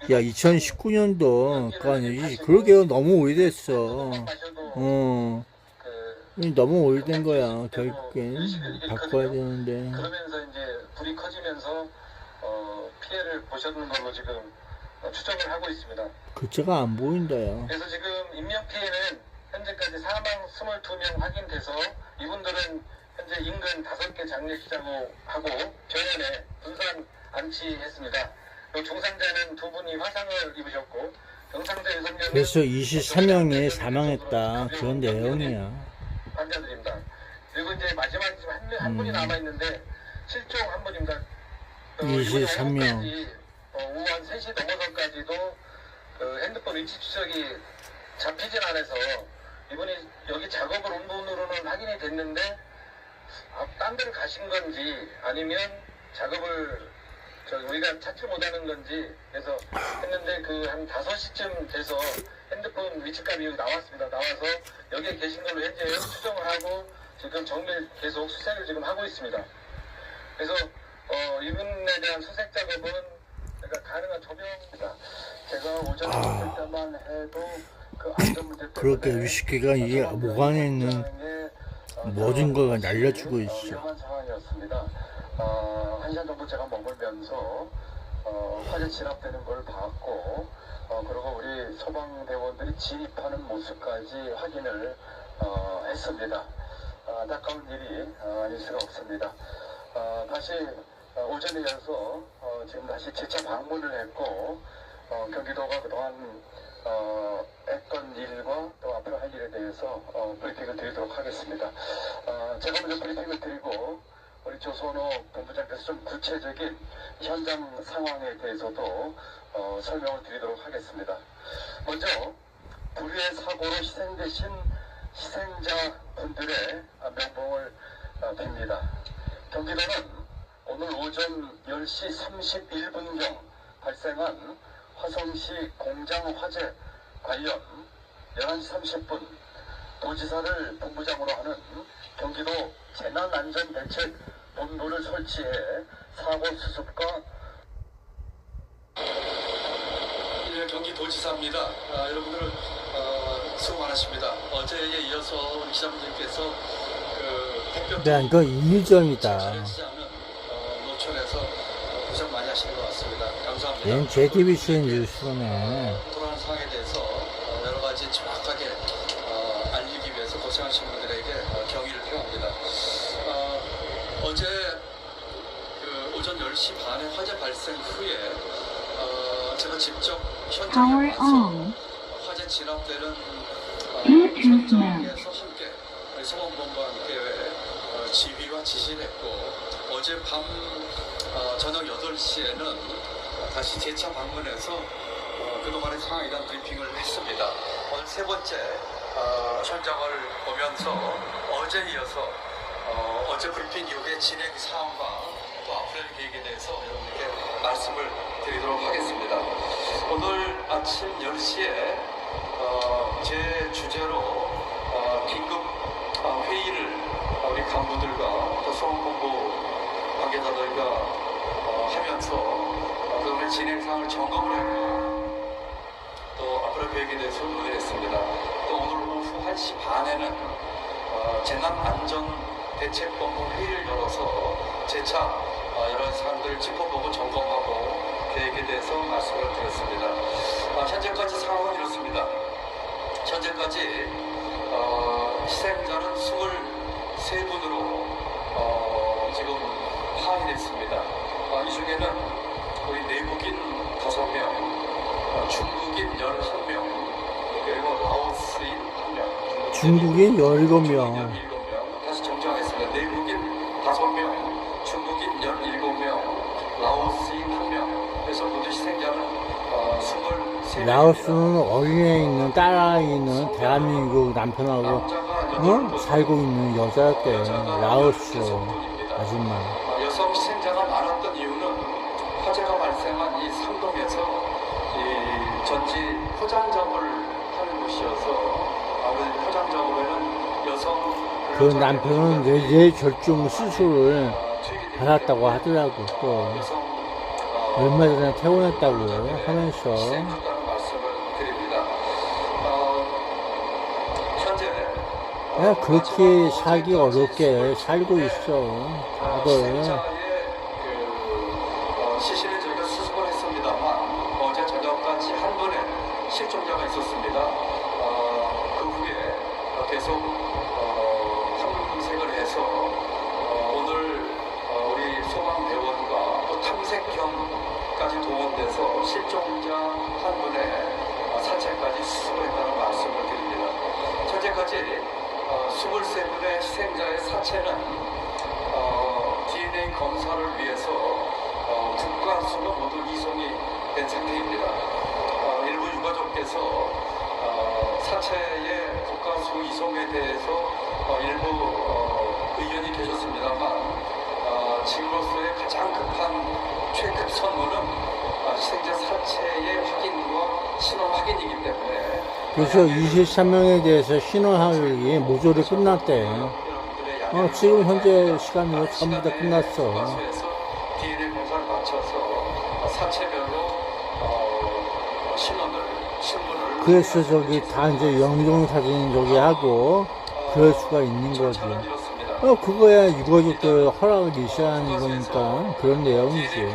야, 2019년도 거 아니지? 그러게요. 너무 오래됐어. 어. 그 너무 오래된 거야. 결국엔 바꿔야 되는데. 그러면서 이제 불이 커지면서 피해를 보셨는 걸로 지금 추정을 하고 있습니다. 글자가 안 보인다요. 그래서 지금 인명 피해는 현재까지 사망 22명 확인돼서 이분들은 현재 인근 5개 장례식장하고 병원에 분산 안치했습니다. 그리고 중상자는 2분이 화상을 입으셨고 경상자 여성녀는 그래서 23명이 사망했다. 그런 내용이야. 환자들입니다. 그리고 이제 마지막 지금 한 분이 남아 있는데 실종 한 분입니다. 23명. 오후 한 3시 넘어서까지도 핸드폰 위치 추적이 잡히진 않아서 이분이 여기 작업을 온 분으로는 확인이 됐는데 딴 데를 가신 건지 아니면 작업을 우리가 찾지 못하는 건지 그래서 했는데 그 한 5시쯤 돼서 핸드폰 위치값이 여기 나왔습니다. 나와서 여기에 계신 걸로 현재 추정을 하고 지금 정밀 계속 수색을 지금 하고 있습니다. 그래서 이분에 대한 수색 작업은 그러니까 가능한 조명입니다. 제가 오전에 봤을 때만 해도 그 안전 문제 때문에 그렇게 유식회가 이게 목 안에 있는 모든 거가 날려주고 있어. 위험한 상황이었습니다. 1시간 정도 제가 머물면서 화재 진압되는 걸 봤고 그리고 우리 소방대원들이 진입하는 모습까지 확인을 했습니다. 안타까운 일이 아닐 수가 없습니다. 다시 오전에 이어서 지금 다시 재차 방문을 했고 경기도가 그동안 했던 일과 또 앞으로 할 일에 대해서 브리핑을 드리도록 하겠습니다. 제가 먼저 브리핑을 드리고 우리 조선호 본부장께서 좀 구체적인 현장 상황에 대해서도 설명을 드리도록 하겠습니다. 먼저 불의의 사고로 희생되신 희생자분들의 명복을 빕니다. 경기도는 오늘 오전 10시 31분경 발생한 화성시 공장 화재 관련 11시 30분 도지사를 본부장으로 하는 경기도 재난안전대책본부를 설치해 사고 수습과 경기도지사입니다. 여러분들 수고 많으십니다. 어제에 이어서 우리 기자분들께서 네, 이거 일전이다. 노천에서 고생 많이 하시는 것 같습니다. 감사합니다. 얘는 JTBC 뉴스네. 돌아가는 상황에 대해서 여러 가지 정확하게 알리기 위해서 고생하신 분들에게 경의를 표합니다. 어제 오전 10시 반에 화재 발생 후에 제가 직접 현장에 가서 화재 진압되는 현장에서 함께 소방본부와 함께 지휘와 지시를 했고 어젯밤 저녁 8시에는 다시 재차 방문해서 그동안의 상황에 대한 브리핑을 했습니다. 오늘 세 번째 현장을 보면서 어제 이어서 어제 브리핑 이후의 진행 상황과 또 앞으로의 계획에 대해서 여러분께 말씀을 드리도록 하겠습니다. 오늘 아침 10시에 제 주제로 긴급 회의를 우리 간부들과 또 소방본부 관계자들과 하면서 그동안의 진행 상황을 점검을 했고 또 앞으로 계획에 대해서 논의를 했습니다. 또 오늘 오후 1시 반에는 재난안전대책본부 회의를 열어서 재차 여러 사항들을 짚어보고 점검하고 계획에 대해서 말씀을 드렸습니다. 현재까지 상황은 이렇습니다. 현재까지 희생자는 23분으로 지금 파악이 됐습니다. 이 중에는 우리 내국인 5명, 중국인 11명, 그리고 라오스인 1명. 중국인 17명. 다시 정정하겠습니다. 내국인 5명, 중국인 17명, 라오스인 1명. 그래서 모두 희생자는 23명. 라오스는 어린애 있는 딸아이 있는 대한민국 남편하고 살고 있는 여자였대. 라오스 아줌마. 여성 희생자가 많았던 이유는 화재가 발생한 이 상동에서 이 전지 포장 작업을 하는 곳이어서 포장 작업에는 여성 그 남편은 뇌절중 수술을 받았다고 하더라고. 또 얼마 전에 퇴원했다고 하면서 말씀을 드립니다. 현재 야, 그렇게 살기 어렵게 살고 있어. 다들. 시신을 저희가 수습을 했습니다만 어제 저녁까지 한 분의 실종자가 있었습니다. 그 후에 계속 탐색을 해서 오늘 우리 소방대원과 또 탐색경까지 동원돼서 실종자 한 분의 사체까지 수습을 했다는 말씀을 드립니다. 현재까지 23분의 희생자의 사체는 DNA 검사를 위해서 국가수가 모두 이송이 된 상태입니다. 일부 유가족께서 사체의 국가수 이송에 대해서 일부 의견이 계셨습니다만 지금으로서의 가장 급한 최급 선물은 희생자 사체의 확인과 신원 확인이기 때문에 그래서 23명에 대해서 신원하기 모조리 끝났대. 지금 현재 시간으로 전부 다 끝났어. DNA 검사를 마쳐서 사체별로 신원을 신분을 그래서 저기 다 이제 영정사진 저기 하고 그럴 수가 있는 거지. 그거야 유가족들 허락을 있어야 하는 거니까 그런 내용이지.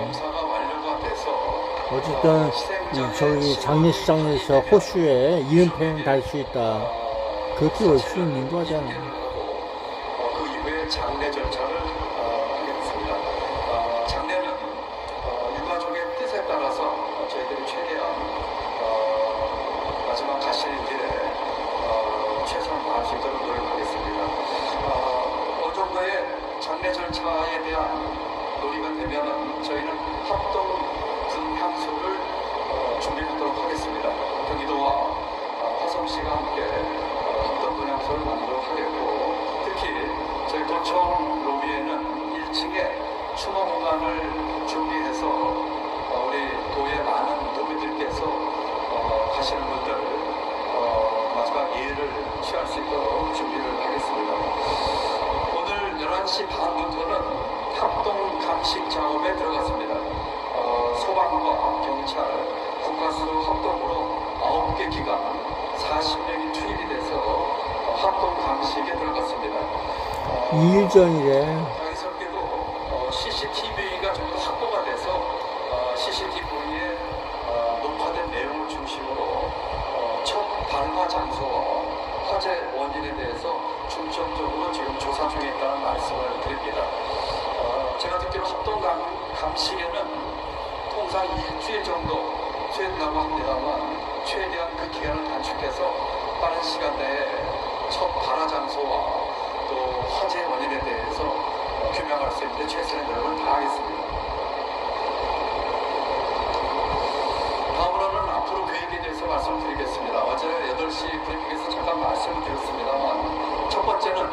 어쨌든 저기 장례식장에서 호수에 이은표는 달 수 있다. 그렇게 올 수 있는 거잖아. 그 이후에 장례 절차를 하겠습니다. 장례는 유가족의 뜻에 따라서 저희들이 최대한 마지막 가시는 길에 최선을 다할 수 있도록 노력하겠습니다. 어느 정도의 장례 절차에 대한 논의가 되면은 저희는 합동 분향소를 준비하도록 하겠습니다. 경기도와 화성시가 함께 합동 분향소를 만들도록 하겠고, 특히 저희 도청 로비에는 1층에 추모 공간을 준비해서 우리 도의 많은 도민들께서 가시는 분들 마지막 예의를 취할 수 있도록 준비를 하겠습니다. 오늘 11시 반부터는 합동 감식 작업에 들어갔습니다. 소방과 경찰, 국가수 합동으로 9개 기관 40명이 투입이 돼서 합동 감식에 들어갔습니다. 2일 전이래. 당연스럽게도 CCTV가 전부 확보가 돼서 CCTV의 녹화된 내용을 중심으로 첫 발화 장소와 화재 원인에 대해서 중점적으로 지금 조사 중에 있다는 말씀을 드립니다. 제가 듣기로 합동 감식에는 통상 일주일 정도 수행된다고 합니다만 최대한 그 기간을 단축해서 빠른 시간 내에 첫 발화 장소와 또 화재 원인에 대해서 규명할 수 있는 최선의 노력을 다하겠습니다. 다음으로는 앞으로 계획에 대해서 말씀드리겠습니다. 어제 8시 브리핑에서 잠깐 말씀을 드렸습니다만 첫 번째는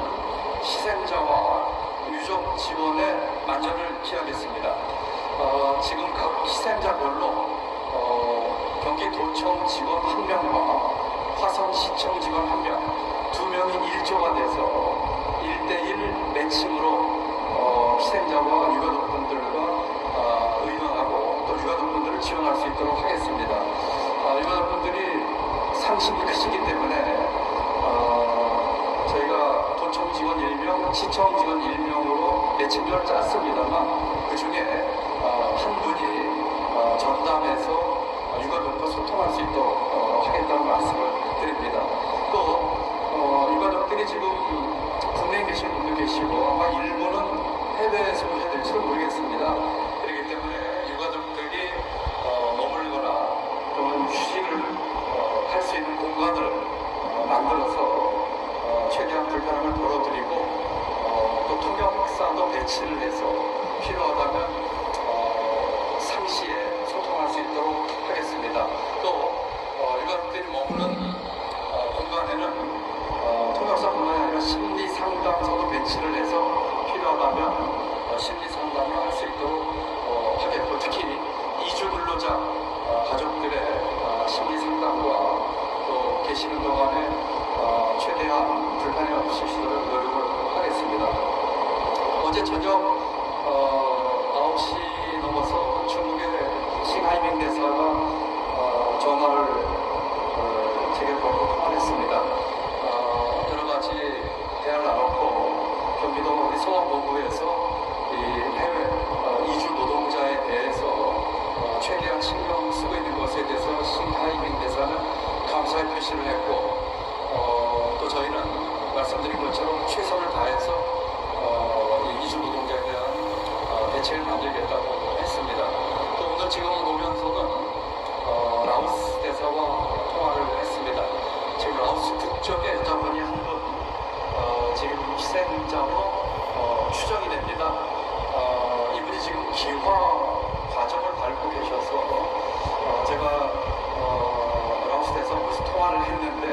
희생자와 유족 지원에 만전을 기하겠습니다. 지금 각 희생자별로 경기도청 직원 1명과 화성시청 직원 1명, 2명이 1조가 돼서 1대1 매칭으로 희생자와 유가족분들과 의논하고 또 유가족분들을 지원할 수 있도록 하겠습니다. 유가족분들이 상심이 크시기 때문에 저희가 도청 직원 1명, 시청 직원 1명으로 매칭표를 짰습니다만 그 중에 한 분이 전담해서 유가족과 소통할 수 있도록 하겠다는 말씀을 드립니다. 또 유가족들이 지금 국내에 계신 분도 계시고 아마 일부는 해외에서 해야 될지도 모르겠습니다. 그렇기 때문에 유가족들이 머물거나 또는 휴식을 할 수 있는 공간을 만들어서 최대한 불편함을 덜어드리고 또 통역사도 배치를 해서 필요하다면 상시에 소통할 수 있도록 하겠습니다. 또 유가족들이 머무는 공간에는 통역사뿐만 아니라 가족들의 심리 상담과 또 계시는 동안에 최대한 불편이 없으시도록 노력을 하겠습니다. 어제 저녁 9시 넘어서 중국의 싱하이밍 대사가 전화를 제게 걸고 통화했습니다. 여러 가지 대화를 나눴고 경기도 우리 소방본부에서 이 해외 이주 노동자에 대해서 최대한 신경 쓰고 있는 것에 대해서 싱하이밍 대사는 감사의 표시를 했고 또 저희는 말씀드린 것처럼 최선을 다해서 이 이주 노동자에 대한 대책을 만들겠다고 했습니다. 또 오늘 지금 오면서는 라오스 대사와 통화를 했습니다. 지금 라오스 북쪽에 여자분이 한 분 지금 희생자로 추정이 됩니다. 이분이 지금 기화 과정을 밟고 계셔서 제가 라오스 대사하고서 통화를 했는데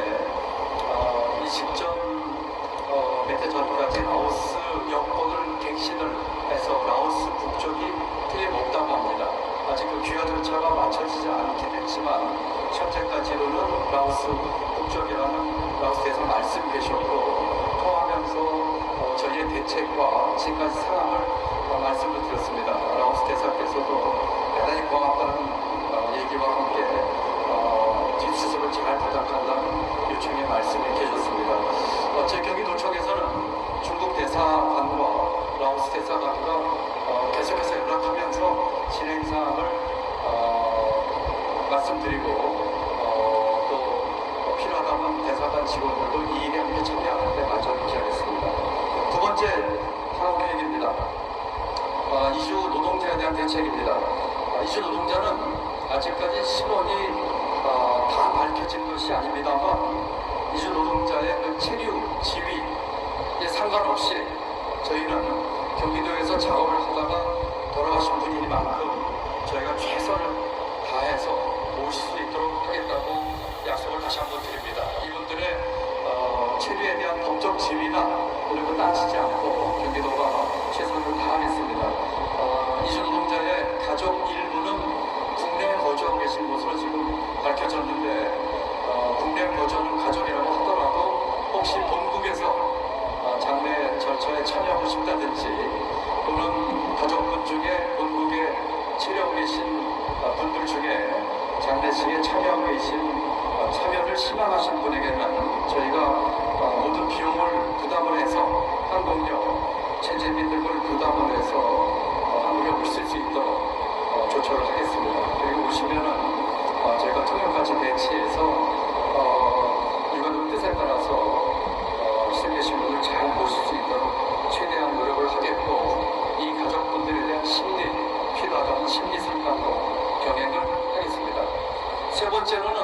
이 직전 몇 해 전까지 라오스 여권을 갱신을 해서 라오스 북쪽이 틀림없다고 합니다. 아직 그 귀화 절차가 마쳐지지 않긴 했지만 현재까지로는 라오스 북쪽이라는 라오스 대사 말씀 계셨고 통화하면서 저희의 대책과 지금까지 상황을 말씀을 드렸습니다. 라오스 대사께서도 대단히 고맙다는 얘기와 함께 뒷수습을 잘 부탁한다는 요청의 말씀을 해주셨습니다. 제 경기도청에서는 중국 대사관과 라오스 대사관과 계속해서 연락하면서 진행사항을 말씀드리고 또 필요하다면 대사관 직원들도 이 일에 함께 참여하는 데 만전을 기하겠습니다. 두 번째 사업 계획입니다. 이주 노동자에 대한 대책입니다. 이주 노동자는 아직까지 신원이 다 밝혀진 것이 아닙니다만 이주 노동자의 그 체류, 지위에 상관없이 저희는 경기도에서 작업을 하다가 돌아가신 분인 만큼 저희가 최선을 다해서 모실 수 있도록 하겠다고 약속을 다시 한번 드립니다. 이분들의 체류에 대한 법적 지위나 그리고 따지지 않고 경기도가 최선을 다하겠습니다. 이주 노동자의 가족 일부는 국내에 거주하고 계신 것으로 지금 밝혀졌는데 국내 거주하는 가족이라고 하더라도 혹시 본국에서 장례 절차에 참여하고 싶다든지 또는 가족분 중에 본국에 체류하고 계신 분들 중에 장례식에 참여하고 계신 참여를 희망하신 분에게는 저희가 모든 비용을 부담을 해서 항공료, 체재비 등을 부담을 해서 한국에 오실 수 있도록 조처를 하겠습니다. 그리고 오시면은 저희가 통역까지 배치해서 유가족 뜻에 따라서 희생되신 분을 잘 모실 수 있도록 최대한 노력을 하겠고 이 가족분들에 대한 심리, 필요하다는 심리 상담도 병행을 하겠습니다. 세 번째로는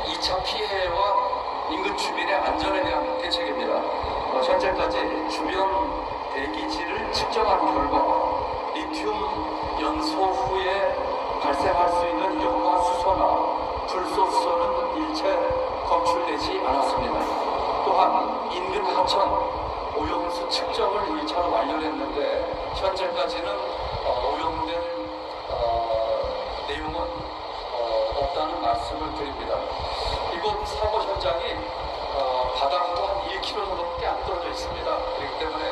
2차 피해와 인근 주민의 안전에 대한 대책입니다. 현재까지 주변 대기질을 측정한 결과 리튬 연소 후에 발생할 수 있는 염화수소나 불소수소는 일체 검출되지 않았습니다. 또한 인근 하천 오염수 측정을 1차로 완료했는데 현재까지는 오염된 내용은 없다는 말씀을 드립니다. 이곳 사고 현장이 바다하고 한 1km 정도밖에 안 떨어져 있습니다. 그렇기 때문에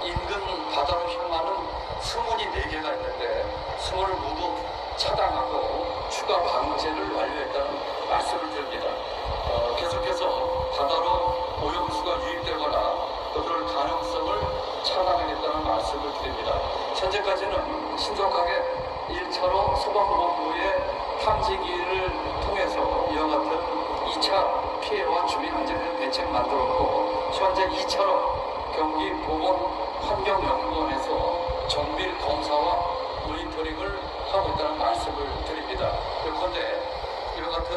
인근 바다로 향하는 승문이 4개가 있는데 승문을 모두 차단하고 추가 방제를 완료했다는 말씀을 드립니다. 계속해서 바다로 오염수가 유입되거나 또 그럴 가능성을 차단하겠다는 말씀을 드립니다. 현재까지는 신속하게 1차로 소방본부의 탐지기를 통해서 이와 같은 2차 피해와 주민 안전에 대책 만들었고 현재 2차로 경기보건환경연구원에서 정밀 검사와 모니터링을 하고 있다는 말씀을 드립니다. 그런데 이와 같은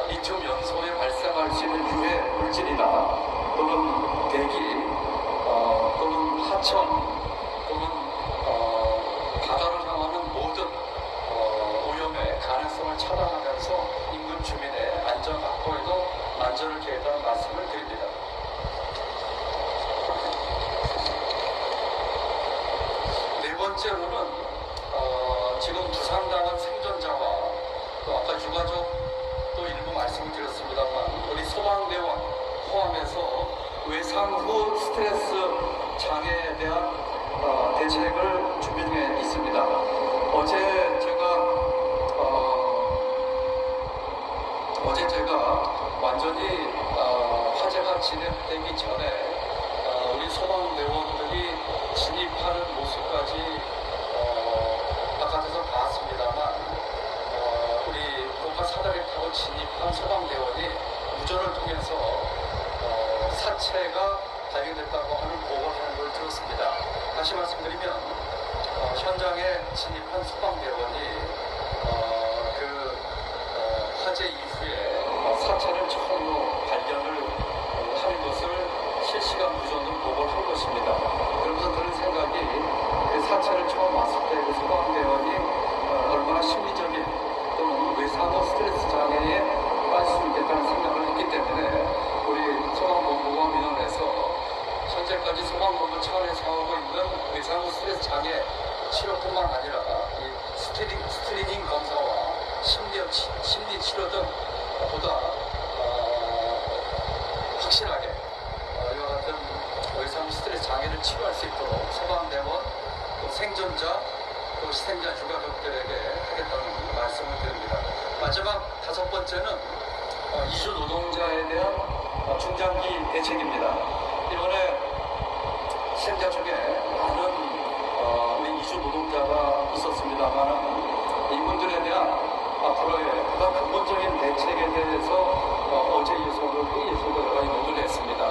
리튬 연소에 발생할 수 있는 유해 물질이나 또는 대기 또는 하천 또는 바다를 향하는 모든 오염의 가능성을 차단하면서 인근 주민의 안전 확보에도 만전을 기하겠다는 말씀을 드립니다. 네 번째로는 지금 부상당한 생존자와 유가족도 일부 말씀을 드렸습니다만 우리 소방대원 포함해서 외상 후 스트레스 장애에 대한 대책을 준비 중에 있습니다. 어제 제가 완전히 화재가 진행되기 전에 우리 소방대원들이 진입하는 모습까지 바깥에서 봤습니다만 우리 고가 사다리 타고 진입한 소방대원이 무전을 통해서 사체가 발견됐다고 하는 보고를 하는 걸 들었습니다. 다시 말씀드리면 현장에 진입한 소방대원이 화재 이후에 사체를 처음으로 발견을 하는 것을 실시간 무전으로 보고를 한 것입니다. 그러면서 드는 생각이 그 사체를 처음 왔을 때 그 소방대원이 얼마나 심리적인 또는 외상후 스트레스 장애에 빠질 수 있겠다는 생각을 했기 때문에 우리 소방본부와 민원에서 현재까지 소방본부 차원에서 하고 있는 외상후 스트레스 장애 치료뿐만 아니라 이 스크리닝 검사와 심리 치료 등 보다 확실하게 이와 같은 외상 스트레스 장애를 치료할 수 있도록 소방대원, 또 생존자, 또 희생자 유가족들에게 하겠다는 말씀을 드립니다. 마지막 5번째는 이주 노동자에 대한 중장기 대책입니다. 이번에 희생자 중에 많은 우리 이주 노동자가 있었습니다만 이분들에 대한 앞으로의 보다 근본적인 대책에 대해서 어제 이어서도 회의에서도 여러 가지 논의를 했습니다.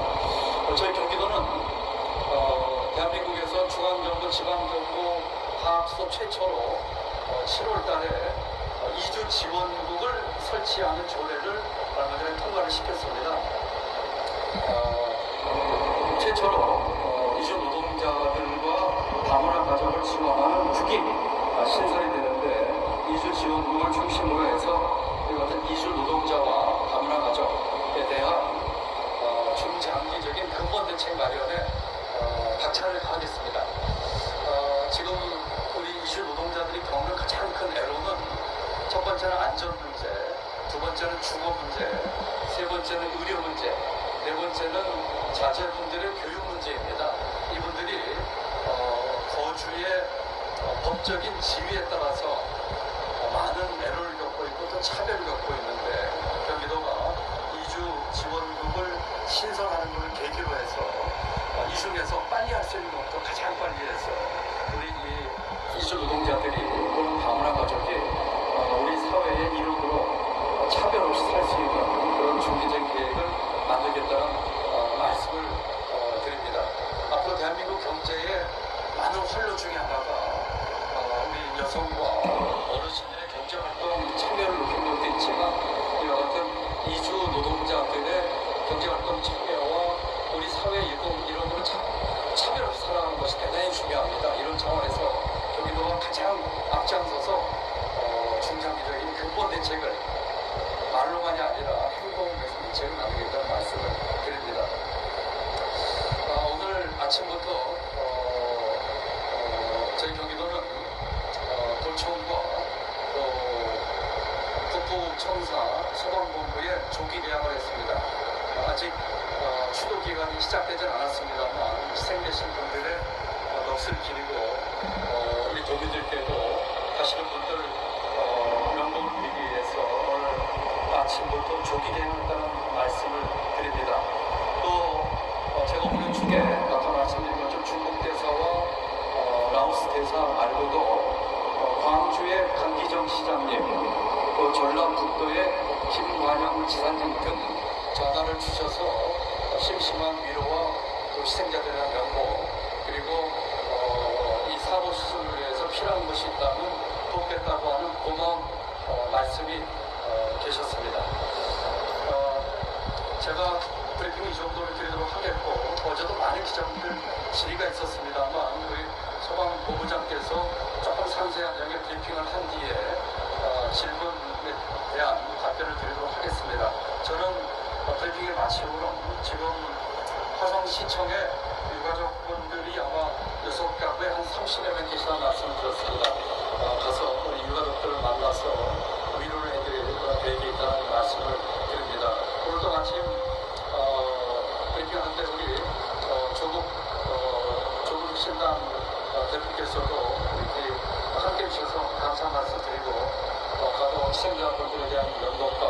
저희 경기도는 대한민국에서 중앙정부, 지방정부 화학수업 최초로 7월 달에 이주 지원국을 설치하는 조례를 얼마 전에 통과를 시켰습니다. 최초로 이주 노동자들과 다문화 가정을 지원하는 국이 신설이 되는데 이주 지원국을 중심으로 해서 이 같은 이주 노동자와 다문화 가족에 대한 중장기적인 근본 대책 마련에 박차를 가하겠습니다. 지금 우리 이주 노동자들이 겪는 가장 큰 애로는 첫 번째는 안전 문제, 두 번째는 주거 문제, 세 번째는 의료 문제, 네 번째는 자제분들의 교육 문제입니다. 이분들이 거주의 법적인 지위에 따라서 많은 애로를 겪고 있고 또 차별을 겪고 있는데 경기도가 이주 지원국을 신설하는 것을 계기로 해서 이 중에서 빨리 할 수 있는 것도 가장 빨리 해서 우리 이 이주 노동자들이 또는 다문화 가족이 우리 사회의 일원으로 차별 없이 살 수 있는 그런 중기적인 계획을 만들겠다는 말씀을 드립니다. 앞으로 대한민국 경제의 많은 활로 중에 하나가 우리 여성과 어르신들의 경제활동 참여를 높이는 것도 있지만 이와 같은 이주 노동자들의 경제활동 참여와 우리 사회 일원으로 차별 없이 살아가는 것이 대단히 중요합니다. 이런 차원에서 경기도가 가장 앞장서서 중장기적인 근본 대책을 말로만이 아니라 행동에서 대책을 나누겠다는 말씀을 드립니다. 오늘 아침부터 저희 경기도는 도청과 또 북부청사 소방본부에 조기 개항을 했습니다. 아직 추도 기간이 시작되진 않았습니다만 희생되신 분들의 넋을 기리고 우리 도민들께도 가시는 분들 명복을 빌기 위해서 오늘 아침부터 조기 개항한다는 말씀을 드립니다. 또 제가 오는 중에 아까 말씀드린 것처럼 중국 대사와 라오스 대사 말고도 광주의 강기정 시장님, 또 전라북도의 김관영 지사님 등 전화를 주셔서 심심한 위로와 또 희생자들에 대한 명복, 그리고 이 사고 수술을 위해서 필요한 것이 있다면 돕겠다고 하는 고마운 말씀이 계셨습니다. 제가 브리핑 이 정도를 드리도록 하겠고, 어제도 많은 기자분들 질의가 있었습니다만 우리 소방본부장께서 조금 상세한 내용의 브리핑을 한 뒤에 질문에 대한 답변을 드리도록 하겠습니다. 저는 브리핑을 마치고는 지금 화성시청에 유가족분들이 아마 6가구에 한 30여 명 계시다는 말씀을 드렸습니다. 가서 우리 유가족들을 만나서 위로를 해드릴 시청자분들에 대한 면목과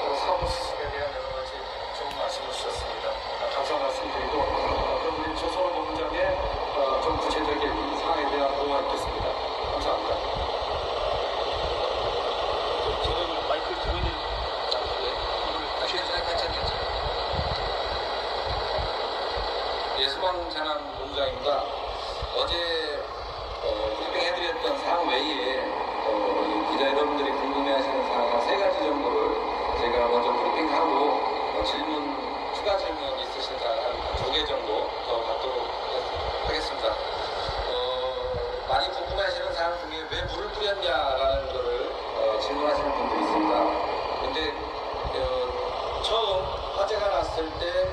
또 사무 수습에 대한 여러 가지 좋은 말씀을 주셨습니다. 감사 말씀드리고 그럼 우리 조선노동장의 좀 구체적인 사항에 대한 보고가 있겠습니다. 감사합니다. 지금 마이크를 들고 있는 상태에 괜찮아요. 예수방재난본부장입니다. 어제 브리핑 해드렸던 사항 외에 기자 여러분들이 궁금해하시는 사항 한 3가지 정도를 제가 먼저 브리핑하고 추가 질문 있으신 사항 한 2개 정도 더 받도록 하겠습니다. 많이 궁금해하시는 사항 중에 왜 물을 뿌렸냐라는 거를 질문하시는 분도 있습니다. 근데 처음 화재가 났을 때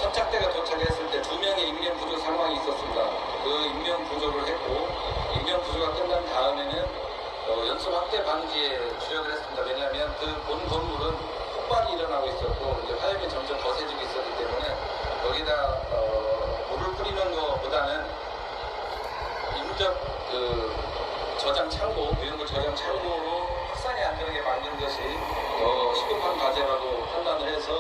선착대가 도착했을 때 2명의 인명 구조 상황이 있었습니다. 그 인명 구조를 했고 인명 구조가 끝난 다음에는 연소 확대 방지에 주력을 했습니다. 왜냐하면 그 본 건물은 폭발이 일어나고 있었고 이제 화염이 점점 거세지고 있었기 때문에 거기다 물을 뿌리는 것보다는 인적 저장 창고, 유형물 저장 창고로 확산이 안 되게 만든 것이 시급한 과제라고 판단을 해서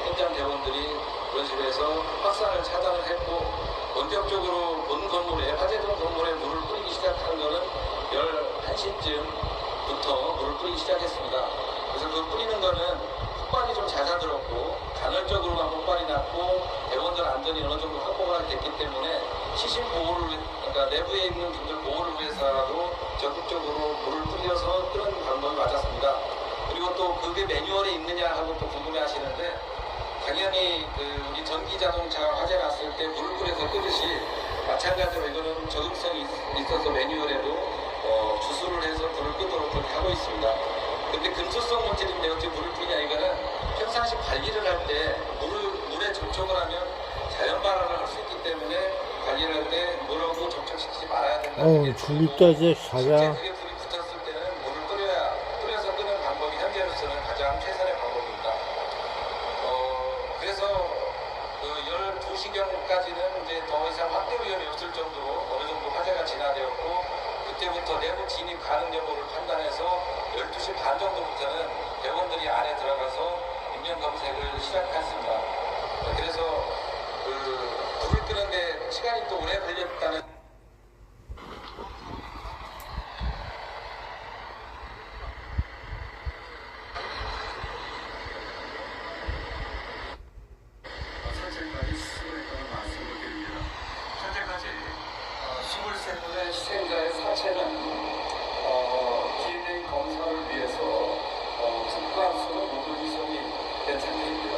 현장 대원들이 그런 식으로 해서 확산을 차단을 했고 본격적으로 본 건물에 화재동 건물에 물을 뿌리기 시작한 거는 11시쯤부터 물을 뿌리기 시작했습니다. 그래서 그 뿌리는 거는 폭발이 좀 잦아들었고 간헐적으로만 폭발이 났고 대원들 안전이 어느 정도 확보가 됐기 때문에 시신 보호를 그러니까 내부에 있는 분들 보호를 위해서라도 적극적으로 물을 뿌려서 끄는 방법이 맞았습니다. 그리고 또 그게 매뉴얼에 있느냐 하고 또 궁금해 하시는데 당연히 우리 전기 자동차 화재 났을 때 물을 뿌려서 끄듯이 마찬가지로 이거는 적응성이 있어서 매뉴얼에도 주수를 해서 불을 끄도록 그렇게 하고 있습니다. 근데 금수성 물질인데 어떻게 물을 뿌리냐 이거는 평상시 관리를 할 때 물에 접촉을 하면 자연 발화를 할 수 있기 때문에 관리를 할 때 물하고 접촉시키지 말아야 된다는 게 졸립다 이제 가자. 그게 불이 붙었을 때는 물을 뿌려서 끄는 방법이 현재로서는 가장 최선의 방법입니다. 그래서 12시경까지는 이제 더 이상 확대 위험이 없을 정도로 어느 정도 화재가 진화되었고 그때부터 내부 진입 가능 여부를 판단해서 12시 반 정도부터는 대원들이 안에 들어가서 인명 검색을 시작했습니다. 그래서 불을 끄는데 시간이 또 오래 걸렸다는 사실까지 수술했다는 말씀을 드립니다. 현재까지 23분의 희생자의 사체는 DNA 검사를 위해서 특수수로 모두 이송이 된 상태입니다.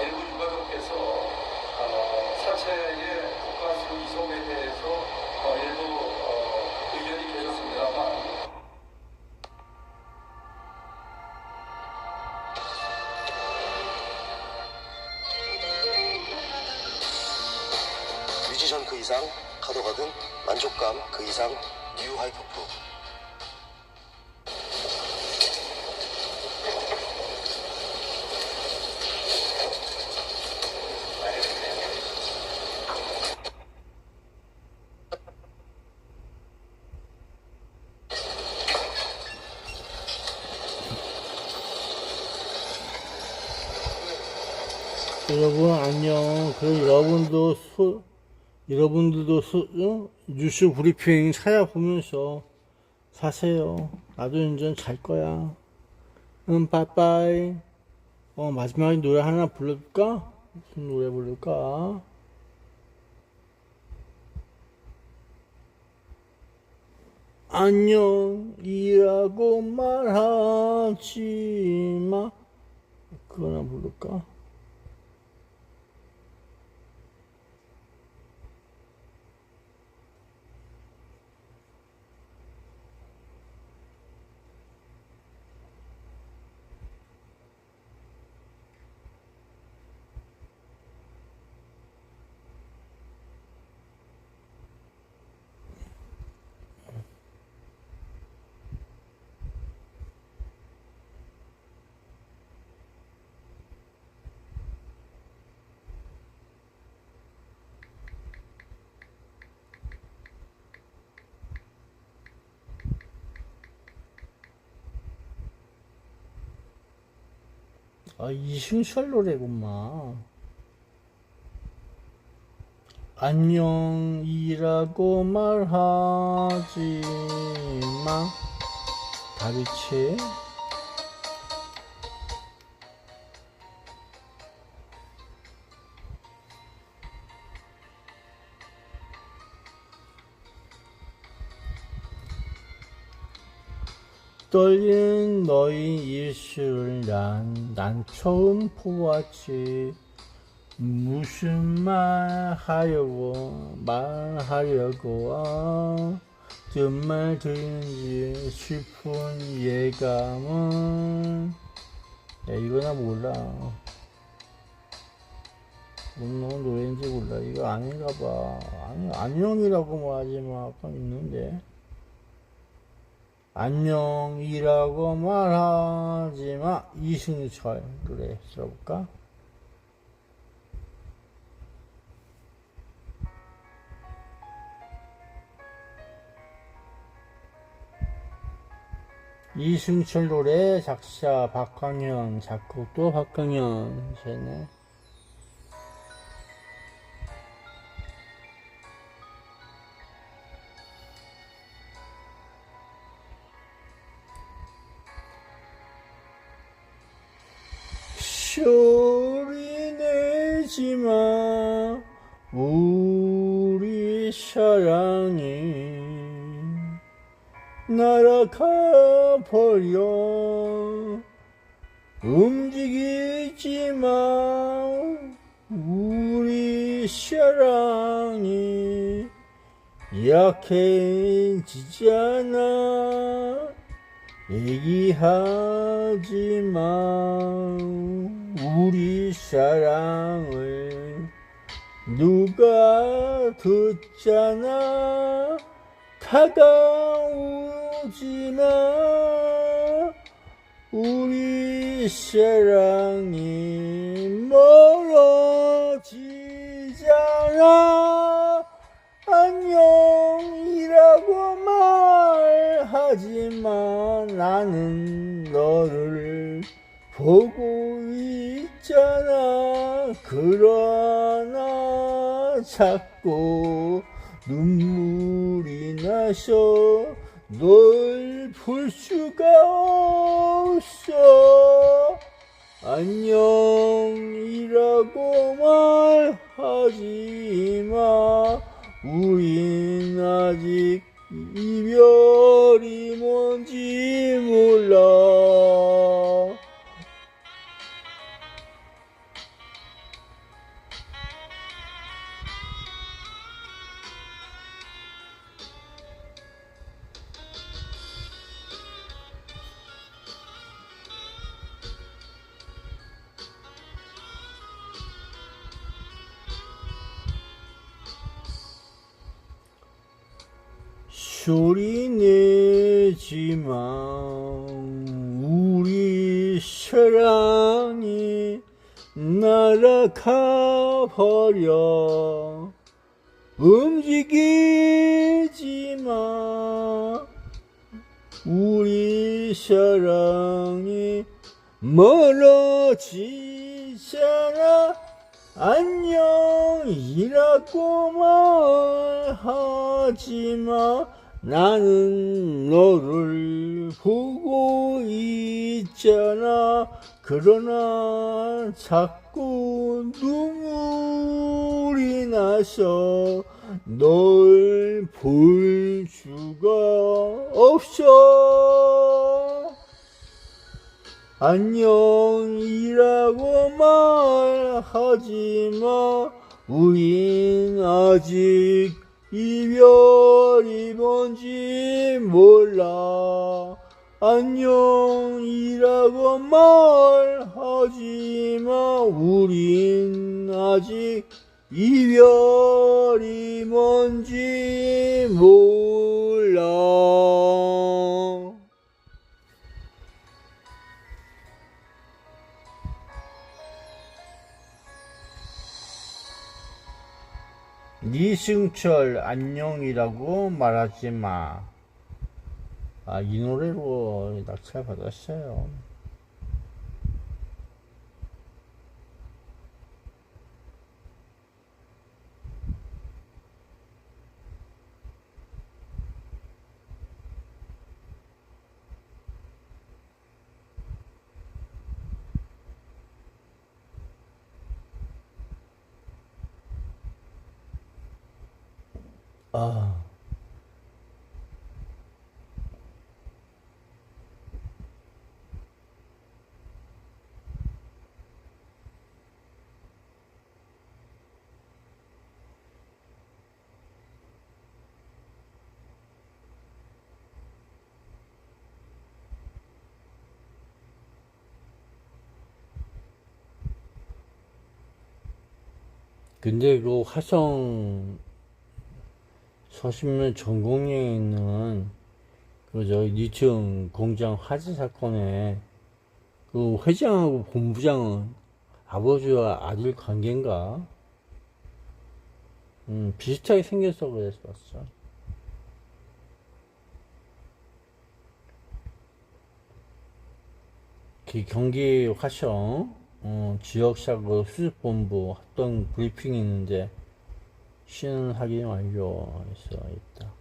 일부 유가족께서 사체의 국가수 이송에 대해서 일부 의견이 계셨습니다만 뮤지션 그 이상, 카더가든 만족감 그 이상, 뉴 하이퍼프. 여러분 안녕. 그럼 여러분들도 뉴스 브리핑 찾아보면서 사세요. 나도 이제 잘 거야. 빠이빠이. 마지막에 노래 하나 불러줄까? 무슨 노래 부를까? 안녕이라고 말하지 마. 그거나 부를까? 이승철 노래구만. 안녕이라고 말하지 마. 다비치. 떨리는 너의 입술을 난 처음 보았지. 무슨 말하려고 어떤 말 들리는지 싶은 예감은. 야, 이거나 몰라. 뭔 노래인지 몰라. 이거 아닌가 봐. 아니, 안녕이라고 말하지마. 아까 있는데. 안녕이라고 말하지마. 이승철 노래 들어볼까? 이승철 노래 작사 박광현, 작곡도 박광현. 쟤네. 소리 내지마. 우리 사랑이 날아가 버려. 움직이지마. 우리 사랑이 약해지잖아. 얘기하지마. 우리 사랑을 누가 듣잖아. 다가오지마. 우리 사랑이 멀어지잖아. 안녕이라고 말하지만 나는 너를 보고 있잖아. 그러나 자꾸 눈물이 나서 널 볼 수가 없어. 안녕이라고 말하지마. 우린 아직 이별이 뭔지 몰라. 소리 내지마. 우리 사랑이 날아가 버려. 움직이지마. 우리 사랑이 멀어지잖아. 안녕이라고 말하지마. 나는 너를 보고 있잖아. 그러나 자꾸 눈물이 나서 널 볼 수가 없어. 안녕이라고 말하지마. 우린 아직 이별이 뭔지 몰라. 안녕이라고 말하지마. 우린 아직 이별이 뭔지 몰라. 이승철 안녕이라고 말하지마. 이 노래로 낙찰 받았어요. 아, 근데 그 화성 서신면 전공에 있는 그 저기 리튬 공장 화재 사건에 그 회장하고 본부장은 아버지와 아들 관계인가? 비슷하게 생겨서 그랬었어. 그 경기 화성 지역사고 수습본부 합동 브리핑이 있는데 신원 확인 완료해서 있다.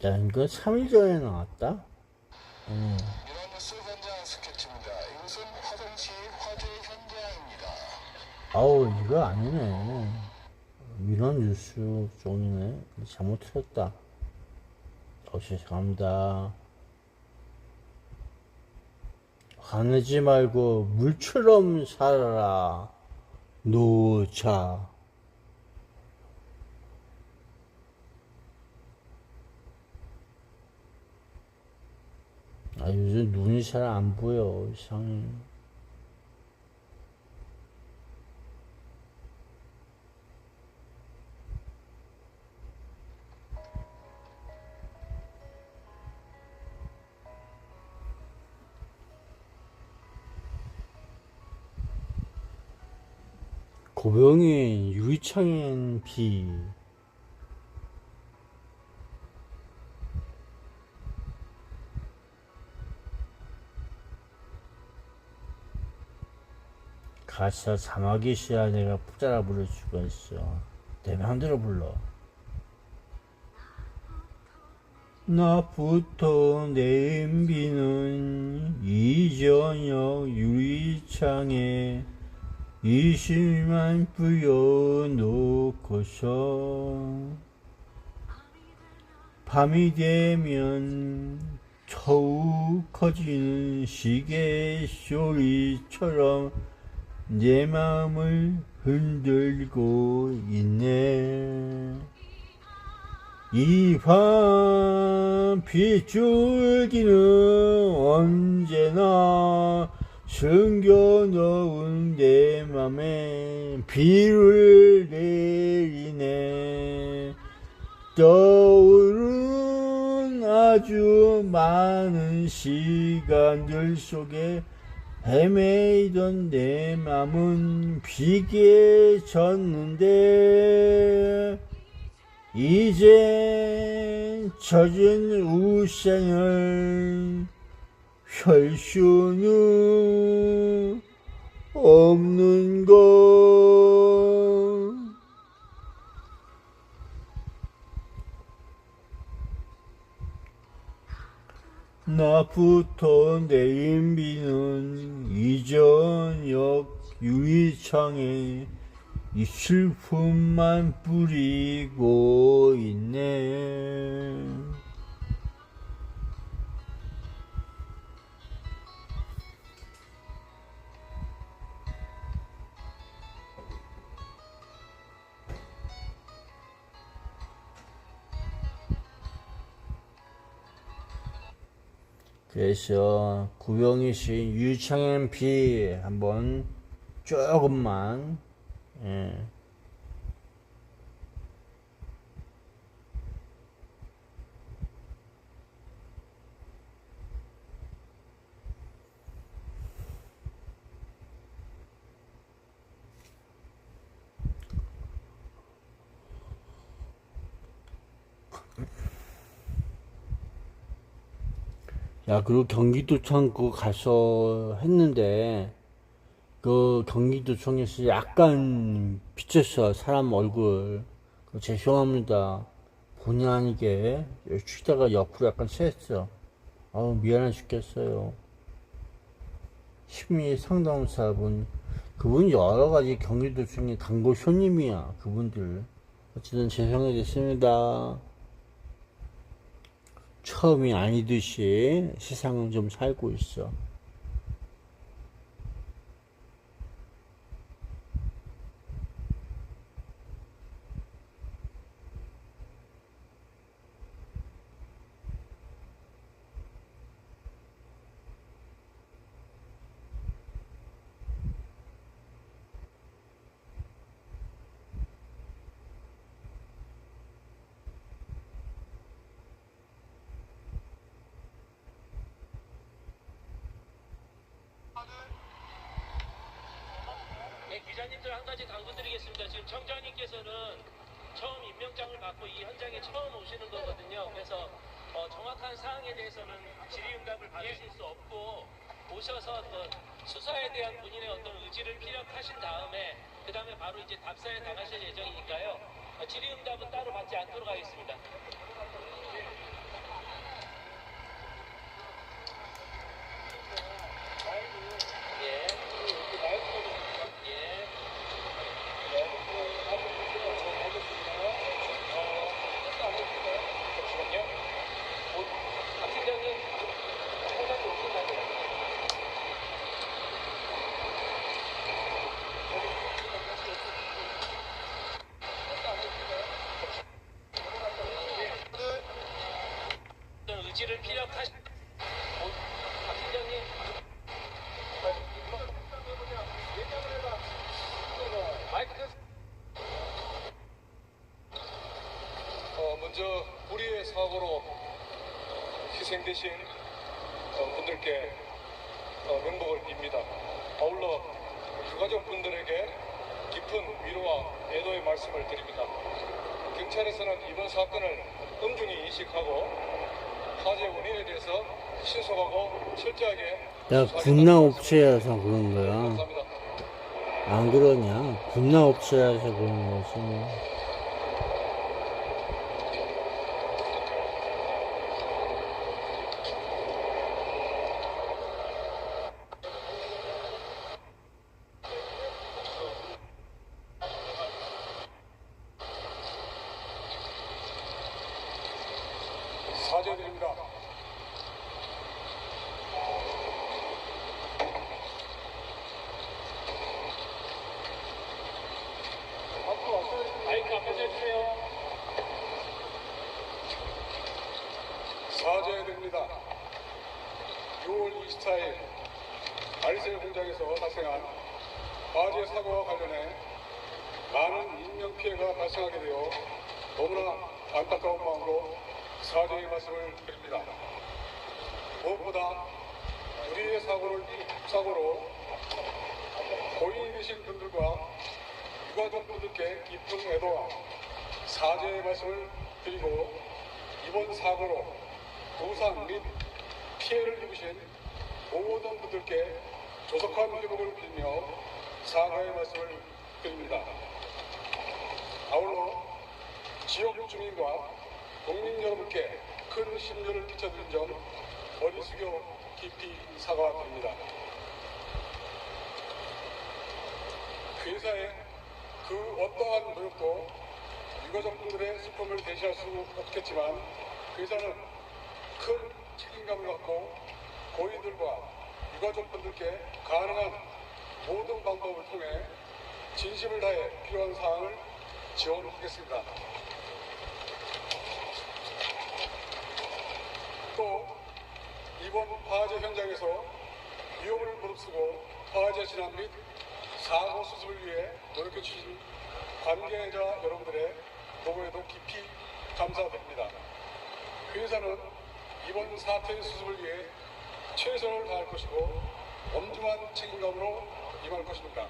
야, 이거 3일 전에 나왔다? 민원뉴스 현장 스케치입니다. 이곳은 화성시 화재 현장입니다. 아우, 이거 아니네. 민원 뉴스 쪽이네. 잘못 틀었다. 죄송합니다. 화내지 말고 물처럼 살아라. 노자. 아, 요즘 눈이 잘 안 보여. 이상해. 고병인 유리창엔 비. 가사 자막이 시야 내가 푹자라 부를 수가 있어. 내 맘대로 불러. 나부터 내린 비는 이저녁 유리창에 20만 뿌려놓고서 밤이 되면 더욱 커지는 시계 소리처럼 내 마음을 흔들고 있네. 이 밤 빗줄기는 언제나 숨겨놓은 내 맘에 비를 내리네. 떠오른 아주 많은 시간들 속에 헤매이던 내 맘은 비게 졌는데 이젠 젖은 우산을 펼 수는 없는 것. 나부터 내린 비는 이저녁 유리창에 이 슬픔만 뿌리고 있네. 그래서 구병희 씨 유창현 비 한번 조금만 야, 그리고 경기도청 그거 가서 했는데, 그 경기도청에서 약간 비쳤어, 사람 얼굴. 그거 죄송합니다. 본의 아니게 쉬다가 옆으로 약간 쐈어. 아우, 미안해 죽겠어요. 심리 상담사분, 그분 여러 가지 경기도청의 단골 손님이야, 그분들. 어쨌든 죄송해 됐습니다. 처음이 아니듯이 세상은 좀 살고 있어. 네, 기자님들 한 가지 당부드리겠습니다. 지금 청장님께서는 처음 임명장을 받고 이 현장에 처음 오시는 거거든요. 그래서 정확한 사항에 대해서는 질의응답을 받으실 수 없고 오셔서 수사에 대한 본인의 어떤 의지를 피력하신 다음에 그 다음에 바로 이제 답사에 나가실 예정이니까요. 질의응답은 따로 받지 않도록 하겠습니다. 예. 예. 잠시만요. 박 팀장님, 청장님 오신다고요. 어떤 의지를 피력하신 박 팀장님. 마이크 먼저 우리의 사고로 희생되신 분들께 명복을 빕니다. 아울러 유가족분들에게 깊은 위로와 애도의 말씀을 드립니다. 경찰에서는 이번 사건을 엄중히 인식하고 화재 원인에 대해서 신속하고 철저하게 야, 군나 업체라서 그런 거야. 감사합니다. 안 그러냐? 군나 업체라서 그런 거지. 뭐. 사죄드립니다. 마이크 앞에서 해주세요. 사죄드립니다. 6월 24일 알셀 공장에서 발생한 화재 사고와 관련해 많은 인명피해가 발생하게 되어 너무나 안타까운 마음으로 사죄의 말씀을 드립니다. 무엇보다 우리의 사고로 고인이 되신 분들과 유가족분들께 깊은 애도와 사죄의 말씀을 드리고 이번 사고로 부상 및 피해를 입으신 모든 분들께 조속한 회복을 빌며 사과의 말씀을 드립니다. 아울러 지역 주민과 국민 여러분께 큰 심려를 끼쳐드린 점 머리 숙여 깊이 사과드립니다. 회사의 그 어떠한 노력도 유가족분들의 슬픔을 대신할 수 없겠지만 회사는 큰 책임감을 갖고 고인들과 유가족분들께 가능한 모든 방법을 통해 진심을 다해 필요한 사항을 지원하겠습니다. 또 이번 화재 현장에서 위험을 무릅쓰고 화재 진압 및 사고 수습을 위해 노력해 주신 관계자 여러분들의 노고에도 깊이 감사드립니다. 회사는 이번 사태의 수습을 위해 최선을 다할 것이고 엄중한 책임감으로 임할 것입니다.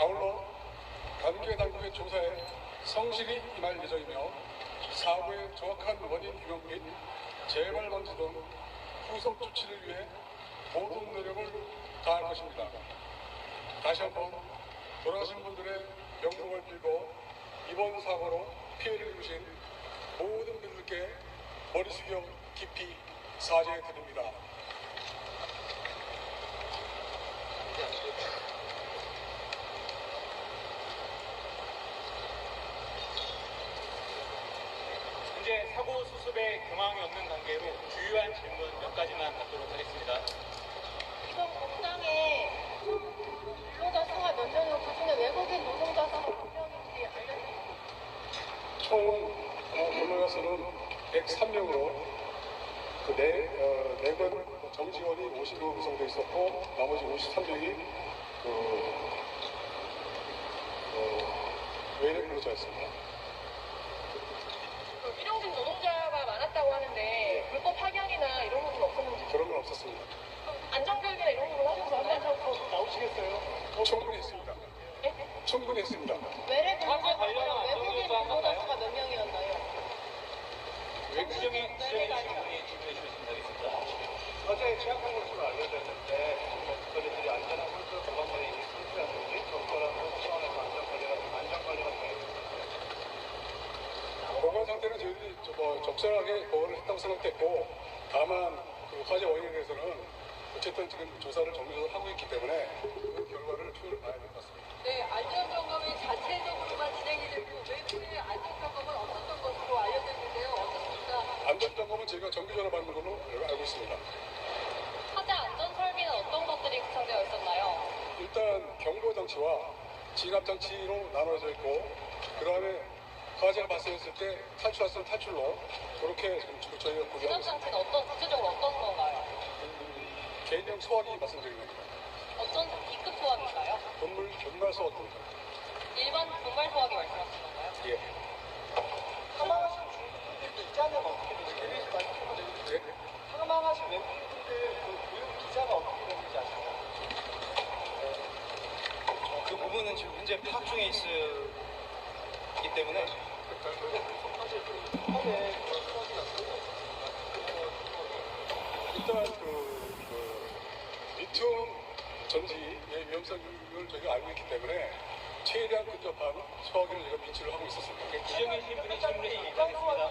아울러 관계 당국의 조사에 성실히 임할 예정이며 사고의 정확한 원인 규명 및 재발 방지 등 후속 조치를 위해 모든 노력을 다할 것입니다. 다시 한번 돌아가신 분들의 명복을 빌고 이번 사고로 피해를 입으신 모든 분들께 머리 숙여 깊이 사죄드립니다. 현재 사고 수습에 경황이 없는 관계로 주요한 질문 몇 가지만 받도록 하겠습니다. 이번 공장에 근로자 수가 몇 명이고 그중에 외국인 노동자 수가 몇 명인지 알려주세요. 총 근로자 수는 103명으로 그 내건 정직원이 50명 구성되어 있었고 나머지 53명이 외래 근로자였습니다. 일용직 노동자가 많았다고 하는데 불법 파견이나 이런 부분 없었는지 그런 건 없었습니다. 안전교육이나 이런 부분 하셔서 한번 더 나오시겠어요? 충분히 했습니다. 충분히 했습니다. 외래 근로자가 외국인 근로자 수가 몇 명이었나요? 지정의 질문이 질문해 주셨습니다. 하겠습니다. 어제 취약한 것으로 알려졌는데 저희들이 안전한 선수 보건관리 선수라든지 적절한 선수안에서 안전관리가 되어 보건 상태는 저희들이 적절하게 보건을 했다고 생각했고 다만 그 화재 원인에 대해서는 어쨌든 지금 조사를 정밀적으로 하고 있기 때문에 그 결과를 추후를 봐야 될 것 같습니다. 네, 안전점검이 자체적으로만 진행이 됐고 외부의 안전점검은 없었던 것으로 알려졌는데요. 어떻습니까? 안전점검은 저희가 정기적으로 받는 걸로 알고 있습니다. 화재 안전 설비는 어떤 것들이 구성되어 있었나요? 일단 경보장치와 진압장치로 나눠져 있고 그 다음에 화재가 발생했을 때 탈출할 수 있는 탈출로 그렇게 지금 저희가 구비하고 있습니다. 진압장치는 구체적으로 어떤 건가요? 개인용 소화기 말씀드리는 겁니다. 어떤 B급 소화기인가요? 분말 소화기입니다. 일반 분말 소화기 말씀하시는 건가요? 예. 사망하신 중국분들도 입장은 어떻게 되는지 네? 사망하신 외국인분들 그 교육 기자가 어떻게 되는지 아시나요? 그 부분은 지금 현재 파악 중에 있기 때문에 일단 리튬 전지의 위험성을 저희가 알고 있기 때문에 최대한 근접한 소화기를 저희가 비치를 하고 있었습니다. 지정해 주신 분이 질문해 주시겠습니다.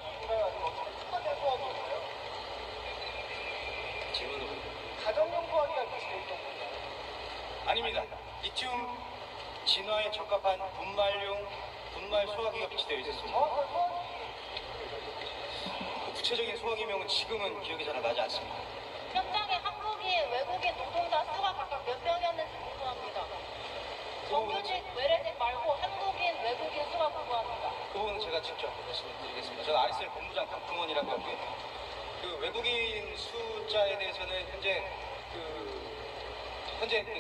질문으로. 가정용 소화기가 비치되어 있던 건가요? 아닙니다. 리튬 진화에 적합한 분말 소화기가 비치되어 있었습니다. 그 구체적인 소화기명은 지금은 기억이 잘 나지 않습니다. 현장에 한국인, 외국인 노동자 수가 각각 몇 명이었는지 궁금합니다. 정규직, 외래직 말고 한국인, 외국인 수가 궁금합니다. 그 부분은 제가 직접 말씀드리겠습니다. 저는 RSL 본부장 강풍원이라고 하고요. 그 외국인 숫자에 대해서는 현재 그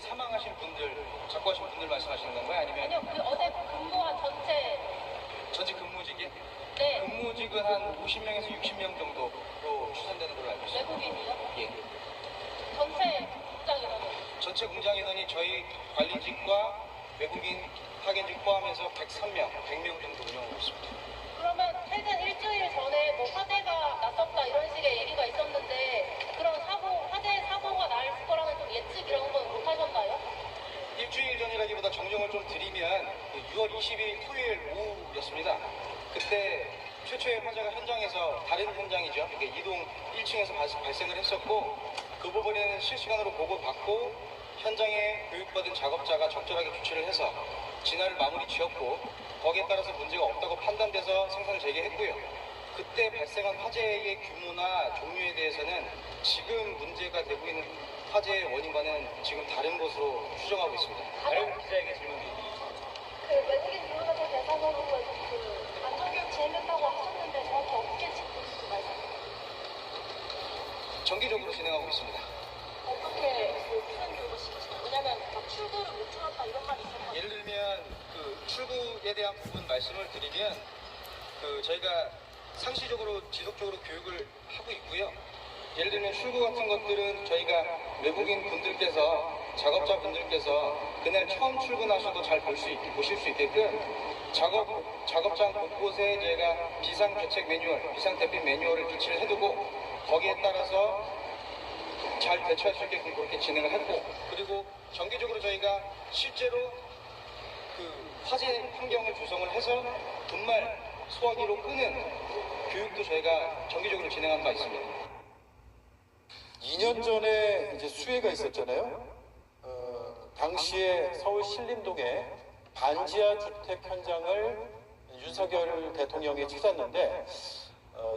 사망하신 분들, 작고하신 분들 말씀하시는 건가요? 아니면 아니요, 그 어제 근무한 전체, 전직 근무직이? 네, 근무직은 한 50명에서 60명 정도로 추산되는 걸로 알고 있습니다. 외국인이요? 예. 전체 공장 인원은? 전체 공장 인원이 저희 관리직과 외국인 파견직 포함해서 103명, 100명 정도 운영하고 있습니다. 그러면 최근 일주일 전에 뭐 화재가 났었다 이런 식의 얘기가 있었는데 그런 화재 사고가 날 거라는 좀 예측 이런 건 못 하셨나요? 일주일 전이라기보다 정정을 좀 드리면 6월 20일 토요일 오후였습니다. 그때 최초의 화재가 현장에서 다른 현장이죠. 이게 이동 1층에서 발생을 했었고 그 부분에는 실시간으로 보고받고 현장에 교육받은 작업자가 적절하게 조치를 해서 진화를 마무리 지었고 거기에 따라서 문제가 없다고 판단돼서 생산을 재개했고요. 그때 발생한 화재의 규모나 종류에 대해서는 지금 문제가 되고 있는 화재의 원인과는 지금 다른 것으로 추정하고 있습니다. 다른 기자에게 질문 드립니다. 그 외국인 근로자들 대상으로 그 안전교육 진행했다고 하셨는데 정확히 어떻게 진행했는지 말씀해 정기적으로 진행하고 있습니다. 어떻게 무슨 교육을 시키시나요? 왜냐면 막 출구를 못 줄였다 이런 말이 있었거든요. 예를 들면 그 출구에 대한 부분 말씀을 드리면 저희가 상시적으로 지속적으로 교육을 하고 있고요. 예를 들면 출구 같은 것들은 저희가 외국인 분들께서 작업자 분들께서 그날 처음 출근하셔도 잘 보실 수 있게끔 작업장 곳곳에 저희가 비상대책 매뉴얼, 비상대피 매뉴얼을 비치를 해두고 거기에 따라서 대처할 수 있게끔 그렇게 진행을 했고, 그리고 정기적으로 저희가 실제로 그 화재 환경을 조성을 해서 분말 소화기로 끄는 교육도 저희가 정기적으로 진행한 바 있습니다. 2년 전에 이제 수해가 있었잖아요. 당시에 서울 신림동에 반지하 주택 현장을 윤석열 대통령이 찾았는데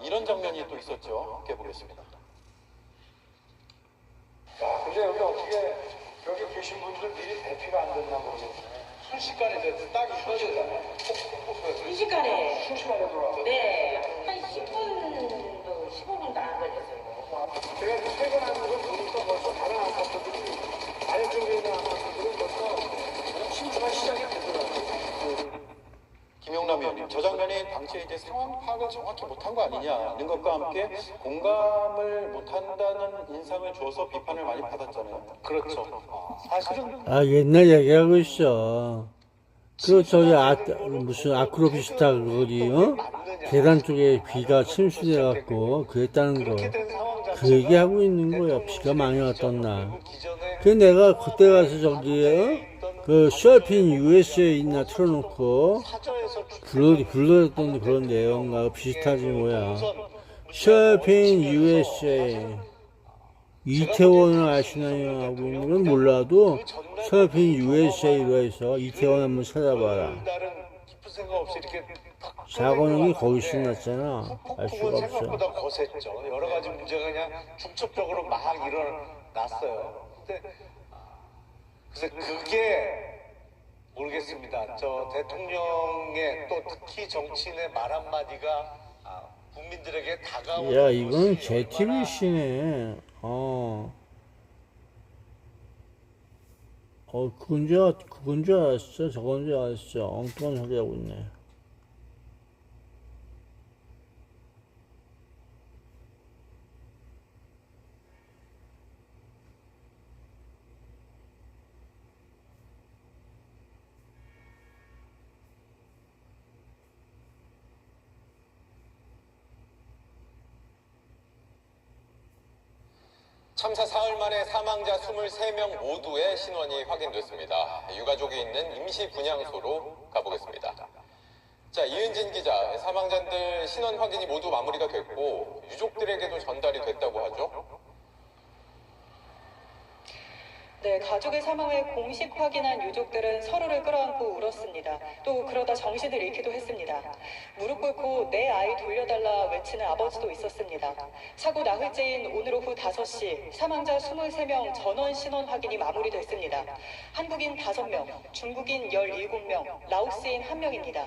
이런 장면이 또 있었죠. 함께 보겠습니다. 근데 여기 어떻게 여기 계신 분들은 미리 대피가 안 됐나 모르겠네. 순식간에 이제 딱이 터지잖아요. 순식간에. 순식간에 돌아왔어요. 네, 한 10분도 15분도 안 걸렸어요. 제가 퇴근하는 걸 보니까 벌써 다른 아파트들이 아래쪽에 있는 아파트들은 벌써 침투가 시작이 되더라고요. 김용남 의원님, 저 장면이 당시에 이제 상황 파악을 정확히 못한 거 아니냐는 것과 함께 공감을 못한다는 인상을 줘서 비판을 많이 받았잖아요. 그렇죠. 사실은 아, 옛날 얘기하고 있어. 그, 저기, 무슨 아크로비스타 거기, 계단 쪽에 비가 침수돼갖고, 그랬다는 거. 그 얘기하고 있는 거야. 비가 많이 왔던 날. 그 내가 그때 가서 저기, 그, 셜핀 USA에 있나 틀어놓고, 불러줬던 그런 내용과 비슷하지 뭐야. 셜핀 USA. 이태원을 아시나요? 하고 있는 건 몰라도 셜핀 USA로 해서 이태원 한번 찾아봐라. 사고는 거기 신났잖아. 알 수가 없어. 생각보다 거셌죠. 여러 가지 문제가 그냥 중첩적으로 막 일어났어요. 근데 그래서 그게 모르겠습니다. 저 대통령의 또 특히 정치인의 말 한마디가 국민들에게 다가오는 야, 이건 JTBC네. 그건 줄 알았어. 저건 줄 알았어. 엉뚱한 소리 하고 있네. 참사 사흘 만에 사망자 23명 모두의 신원이 확인됐습니다. 유가족이 있는 임시 분향소로 가보겠습니다. 자, 이은진 기자, 사망자들 신원 확인이 모두 마무리가 됐고 유족들에게도 전달이 됐다고 하죠? 네, 가족의 사망을 공식 확인한 유족들은 서로를 끌어안고 울었습니다. 또 그러다 정신을 잃기도 했습니다. 무릎 꿇고 내 아이 돌려달라 외치는 아버지도 있었습니다. 사고 나흘째인 오늘 오후 5시 사망자 23명 전원 신원 확인이 마무리됐습니다. 한국인 5명, 중국인 17명, 라오스인 1명입니다.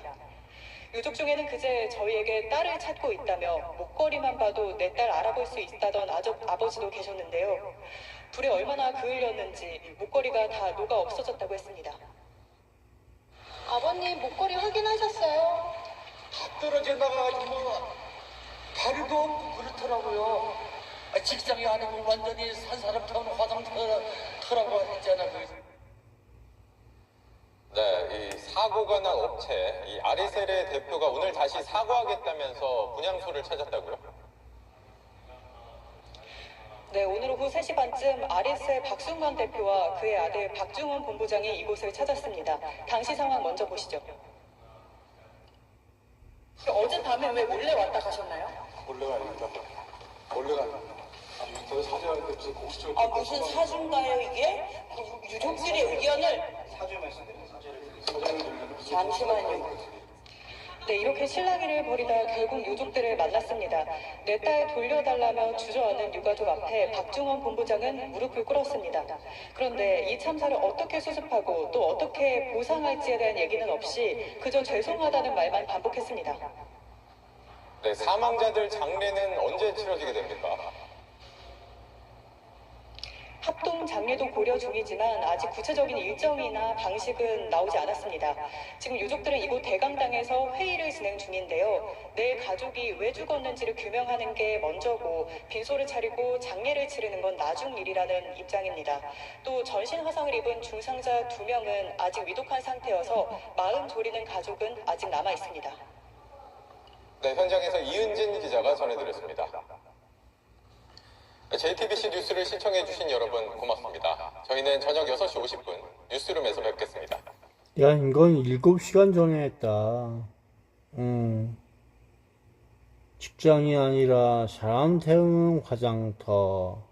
유족 중에는 그제 저희에게 딸을 찾고 있다며 목걸이만 봐도 내 딸 알아볼 수 있다던 아버지도 계셨는데요. 불에 얼마나 그을렸는지 목걸이가 다 녹아 없어졌다고 했습니다. 아버님 목걸이 확인하셨어요? 다 떨어져 나가가지고 다리도 없고 그렇더라고요. 직장이 아니고 완전히 산 사람처럼 화장터라고 했잖아. 네, 이 사고가 난 업체, 이 아리셀의 대표가 오늘 다시 사과하겠다면서 분향소를 찾았다고요? 네, 오늘 오후 3시 반쯤 아리셀 박순관 대표와 그의 아들 박중원 본부장이 이곳을 찾았습니다. 당시 상황 먼저 보시죠. 어젯밤에 왜 몰래 왔다 가셨나요? 몰래가 아닙니다. 몰래가 아닙니다. 인터넷 사진할 때 무슨 공식적인 무슨 사주인가요 이게? 유족들의 의견을 사죄 말씀드립니다. 사죄를 잠시만요. 네, 이렇게 실랑이를 벌이다 결국 유족들을 만났습니다. 내 딸 돌려달라며 주저앉는 유가족 앞에 박중원 본부장은 무릎을 꿇었습니다. 그런데 이 참사를 어떻게 수습하고 또 어떻게 보상할지에 대한 얘기는 없이 그저 죄송하다는 말만 반복했습니다. 네, 사망자들 장례는 언제 치러지게 됩니까? 합동 장례도 고려 중이지만 아직 구체적인 일정이나 방식은 나오지 않았습니다. 지금 유족들은 이곳 대강당에서 회의를 진행 중인데요. 내 가족이 왜 죽었는지를 규명하는 게 먼저고 빈소를 차리고 장례를 치르는 건 나중 일이라는 입장입니다. 또 전신 화상을 입은 중상자 2명은 아직 위독한 상태여서 마음 졸이는 가족은 아직 남아 있습니다. 네, 현장에서 이은진 기자가 전해드렸습니다. JTBC 뉴스를 시청해주신 여러분 고맙습니다. 저희는 저녁 6시 50분 뉴스룸에서 뵙겠습니다. 야, 이건 7시간 전에 했다. 직장이 아니라 사람 태우는 화장터.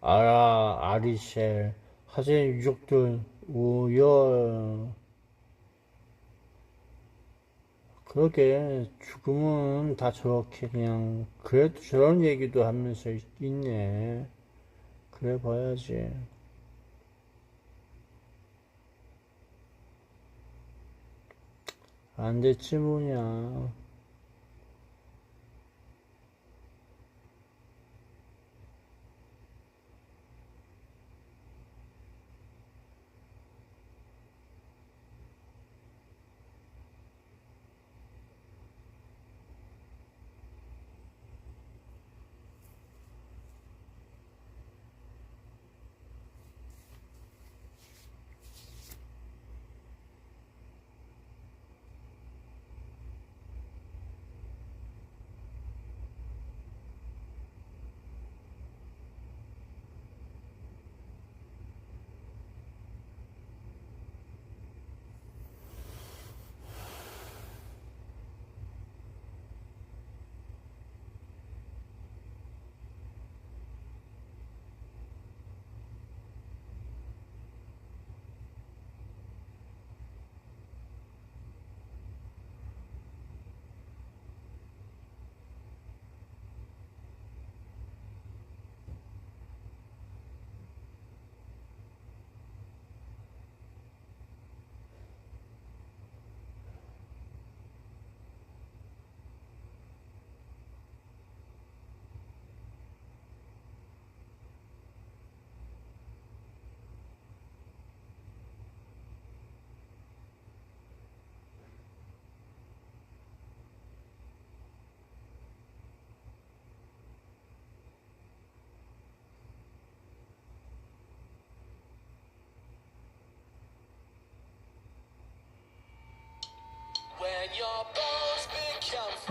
아리셀, 화재 유족들, 우열. 그러게, 죽음은 다 저렇게 그냥, 그래도 저런 얘기도 하면서 있네. 그래 봐야지. 안 됐지 뭐냐.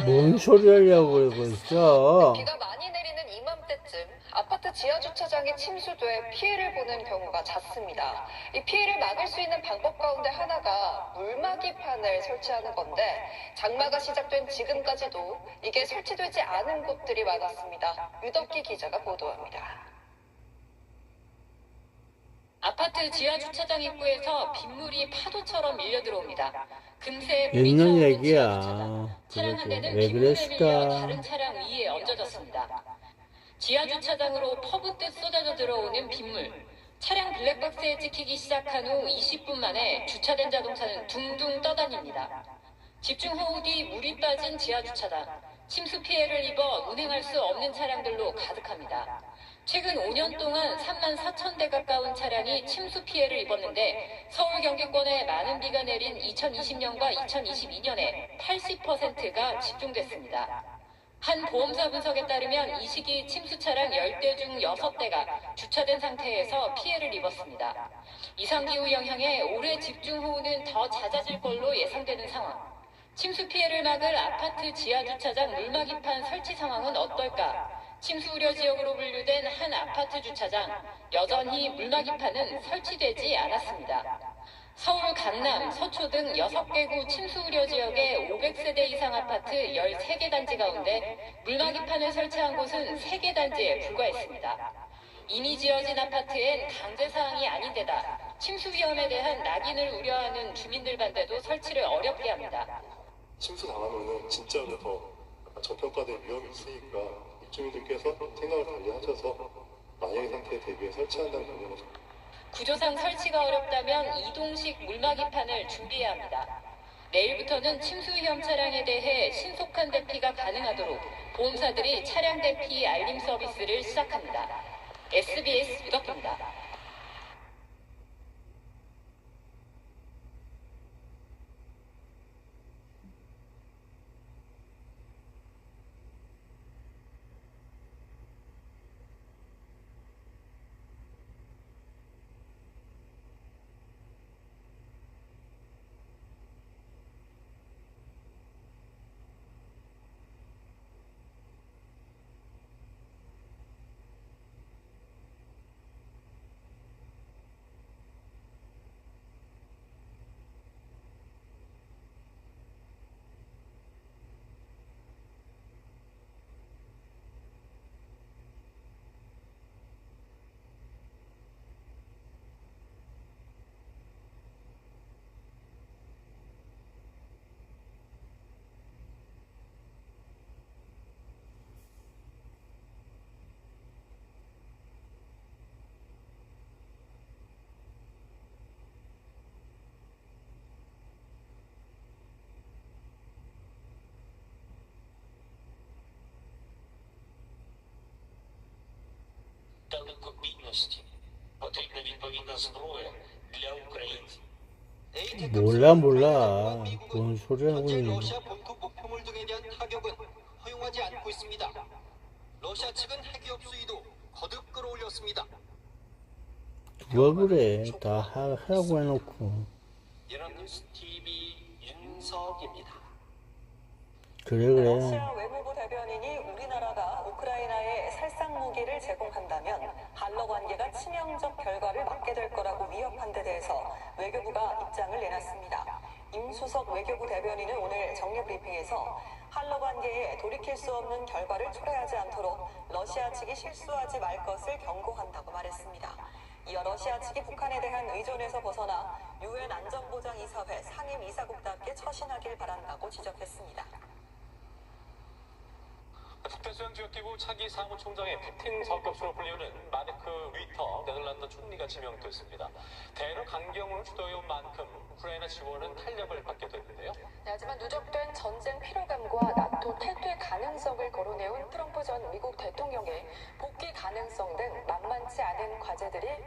뭔 소리 하려고 그래 벌써. 비가 많이 내리는 이맘때쯤 아파트 지하 주차장에 침수돼 피해를 보는 경우가 잦습니다. 이 피해를 막을 수 있는 방법 가운데 하나가 물막이판을 설치하는 건데 장마가 시작된 지금까지도 이게 설치되지 않은 곳들이 많았습니다. 유덕기 기자가 보도합니다. 아파트 지하 주차장 입구에서 빗물이 파도처럼 밀려 들어옵니다. 금세 물이 옛날 차오른 얘기야. 지하 주차장. 차량 한 대는 왜 빗물에 밀려 그랬을까? 다른 차량 위에 얹어졌습니다. 지하 주차장으로 퍼붓듯 쏟아져 들어오는 빗물. 차량 블랙박스에 찍히기 시작한 후 20분 만에 주차된 자동차는 둥둥 떠다닙니다. 집중호우 뒤 물이 빠진 지하 주차장. 침수 피해를 입어 운행할 수 없는 차량들로 가득합니다. 최근 5년 동안 3만 4천 대 가까운 차량이 침수 피해를 입었는데 서울 경기권에 많은 비가 내린 2020년과 2022년에 80%가 집중됐습니다. 한 보험사 분석에 따르면 이 시기 침수 차량 10대 중 6대가 주차된 상태에서 피해를 입었습니다. 이상기후 영향에 올해 집중호우는 더 잦아질 걸로 예상되는 상황. 침수 피해를 막을 아파트 지하 주차장 물막이판 설치 상황은 어떨까? 침수 우려 지역으로 분류된 한 아파트 주차장, 여전히 물막이판은 설치되지 않았습니다. 서울, 강남, 서초 등 6개 구 침수 우려 지역의 500세대 이상 아파트 13개 단지 가운데 물막이판을 설치한 곳은 3개 단지에 불과했습니다. 이미 지어진 아파트엔 강제 사항이 아닌 데다 침수 위험에 대한 낙인을 우려하는 주민들 반대도 설치를 어렵게 합니다. 침수 당하면은 진짜로 더 저평가될 위험이 있으니까 입주민들께서 생각을 달리 하셔서 만약의 상태에 대비해 설치한다는 경우는 구조상 설치가 어렵다면 이동식 물막이판을 준비해야 합니다. 내일부터는 침수 위험 차량에 대해 신속한 대피가 가능하도록 보험사들이 차량 대피 알림 서비스를 시작합니다. SBS 유덕입니다. 몰라 뭔 소리 하고 현재 있는 러시아 본토 목표물 등에 대한 타격은 허용하지 않고 있습니다. 러시아 측은 핵위협 수위도 거듭 끌어올렸습니다. 누가 그래 다 하라고 해놓고 연합뉴스 TV 윤석입니다. 그래 러시아 외무부 대변인이 우리나라가 우크라이나에 살상 무기를 제공한다면 한러 관계가 치명적 결과를 맞게 될 거라고 위협한 데 대해서 외교부가 입장을 내놨습니다. 임수석 외교부 대변인은 오늘 정례 브리핑에서 한러 관계에 돌이킬 수 없는 결과를 초래하지 않도록 러시아 측이 실수하지 말 것을 경고한다고 말했습니다. 이어 러시아 측이 북한에 대한 의존에서 벗어나 유엔 안전보장이사회 상임 이사국답게 처신하길 바란다고 지적했습니다. 북대서양지역기구 차기 사무총장의 푸틴 적격수로 불리우는 마르크 류터 네덜란드 총리가 지명됐습니다. 대러 강경을 주도해온 만큼 우크라이나 지원은 탄력을 받게 됐는데요. 하지만 누적된 전쟁 피로감과 나토 탈퇴 가능성을 거론해온 트럼프 전 미국 대통령의 복귀 가능성 등 만만치 않은 과제들이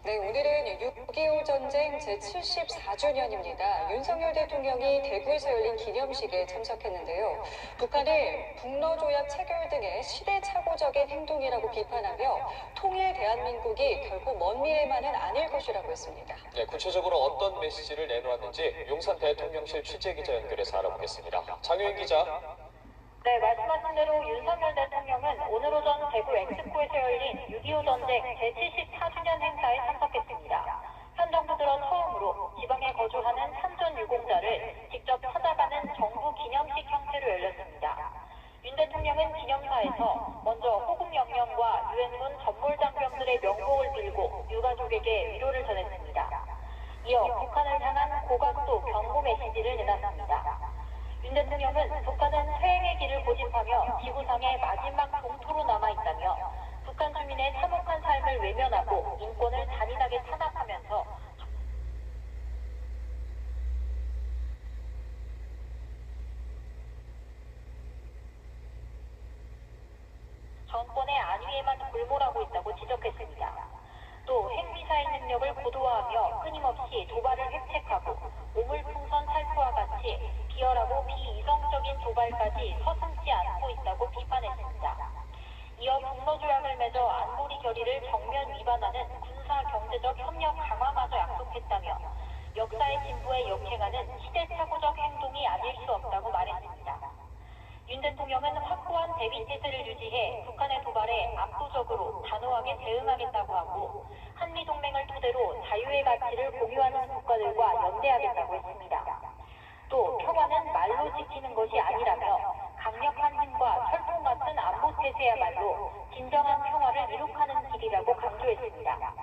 네, 오늘은 6.25 전쟁 제74주년입니다. 윤석열 대통령이 대구에서 열린 기념식에 참석했는데요. 북한을 북러조약 체결 등의 시대착오적인 행동이라고 비판하며 통일 대한민국이 결코 먼 미래만은 아닐 것이라고 했습니다. 네, 구체적으로 어떤 메시지를 내놓았는지 용산 대통령실 취재기자 연결해서 알아보겠습니다. 장효인 기자. 네, 말씀하신 대로 윤석열 대통령은 오늘 오전 대구 엑스포에서 열린 6.25 전쟁 제74주년 행사에 참석했습니다. 현 정부 들어 처음으로 지방에 거주하는 참전 유공자를 직접 찾아가는 정부 기념식 형태로 열렸습니다. 윤 대통령은 기념사에서 먼저 호국 영령과 유엔군 전몰장병들의 명복을 빌고 유가족에게 위로를 전했습니다. 이어 북한을 향한 고강도 경고 메시지를 내놨습니다. 윤 대통령은 북한은 퇴행의 길을 고집하며 지구상의 마지막 동토로 남아있다며 북한 주민의 참혹한 삶을 외면하고 인권을 잔인하게 탄압하면서 정권의 안위에만 골몰하고 있다고 지적했습니다. 또 핵미사일 능력을 고도화하며 끊임없이 도발을 획책하고 오물풍선 살포와 같이 비열하고 비이성적인 도발까지 서슴지 않고 있다고 비판했습니다. 이어 북러조약을 맺어 안보리 결의를 정면 위반하는 군사 경제적 협력 강화마저 약속했다며 역사의 진보에 역행하는 시대착오적 행동이 아닐 수 없다고 말했습니다. 윤 대통령은 확고한 대비 태세를 유지해 북한의 도발에 압도적으로 단호하게 대응하겠다고 하고 한미동맹을 토대로 자유의 가치를 공유하는 국가들과 연대하겠다고 했습니다. 또 평화는 말로 지키는 것이 아니라며 강력한 힘과 철통 같은 안보 태세야말로 진정한 평화를 이룩하는 길이라고 강조했습니다.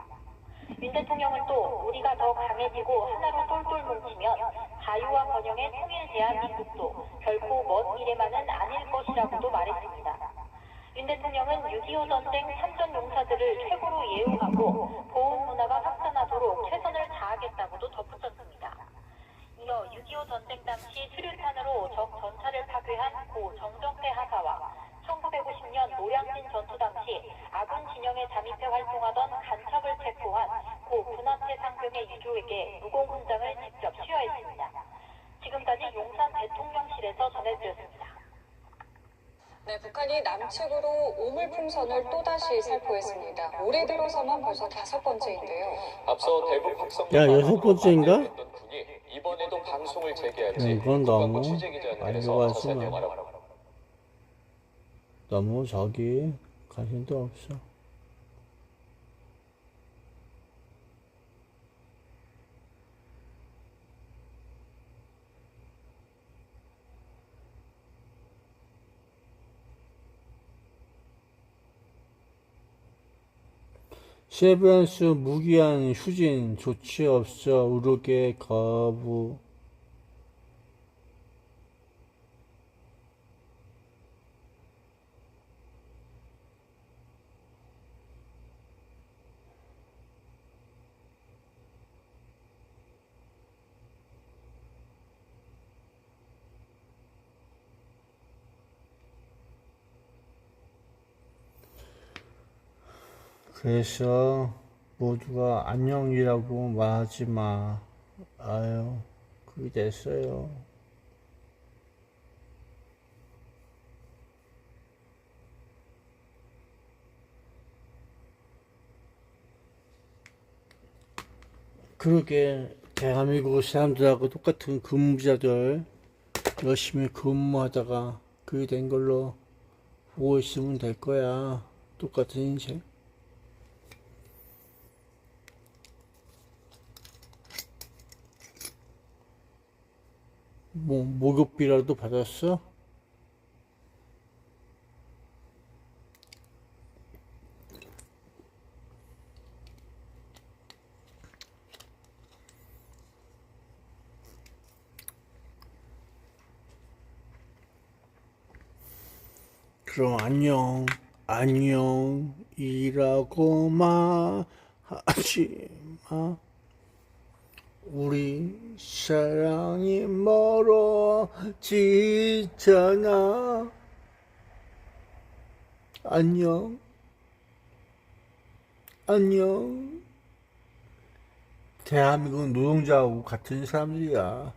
윤 대통령은 또 우리가 더 강해지고 하나로 똘똘 뭉치면 자유와 번영의 통일 대한민국도 결코 먼 미래만은 아닐 것이라고도 말했습니다. 윤 대통령은 6.25 전쟁 참전 용사들을 최고로 예우하고 보훈 문화가 확산하도록 최선을 다하겠다고도 덧붙였습니다. 이어 6.25 전쟁 당시 수류탄으로 적 전차를 파괴한 고 정정태 하사와 1950년 노량진 전투 당시 아군 진영에 잠입해 활동하던 간첩을 체포한 고 군함대 상병의 유족에게 무공훈장을 직접 수여했습니다. 지금까지 용산 대통령실에서 전해드렸습니다. 네, 북한이 남측으로 오물풍선을 또다시 살포했습니다. 올해 들어서만 벌써 5번째인데요. 앞서 대북 확성을 야, 6번째인가? 했던 군이 이번에도 방송을 재개할지 이건 너무 취재기자 많이 연결해서 자세한 가지마. 내용 알아보겠습니다. 너무 저기 관심도 없어. 세브란스 무기한 휴진 조치 없어 우르게 거부. 그래서 모두가 안녕이라고 말하지 마. 아유, 그게 됐어요. 그러게 대한민국 사람들하고 똑같은 근무자들 열심히 근무하다가 그게 된 걸로 보고 있으면 될 거야. 똑같은 인생. 뭐 목욕비라도 받았어? 그럼 안녕이라고 말하지 마. 우리 사랑이 멀어지잖아. 안녕. 대한민국 노동자하고 같은 사람들이야.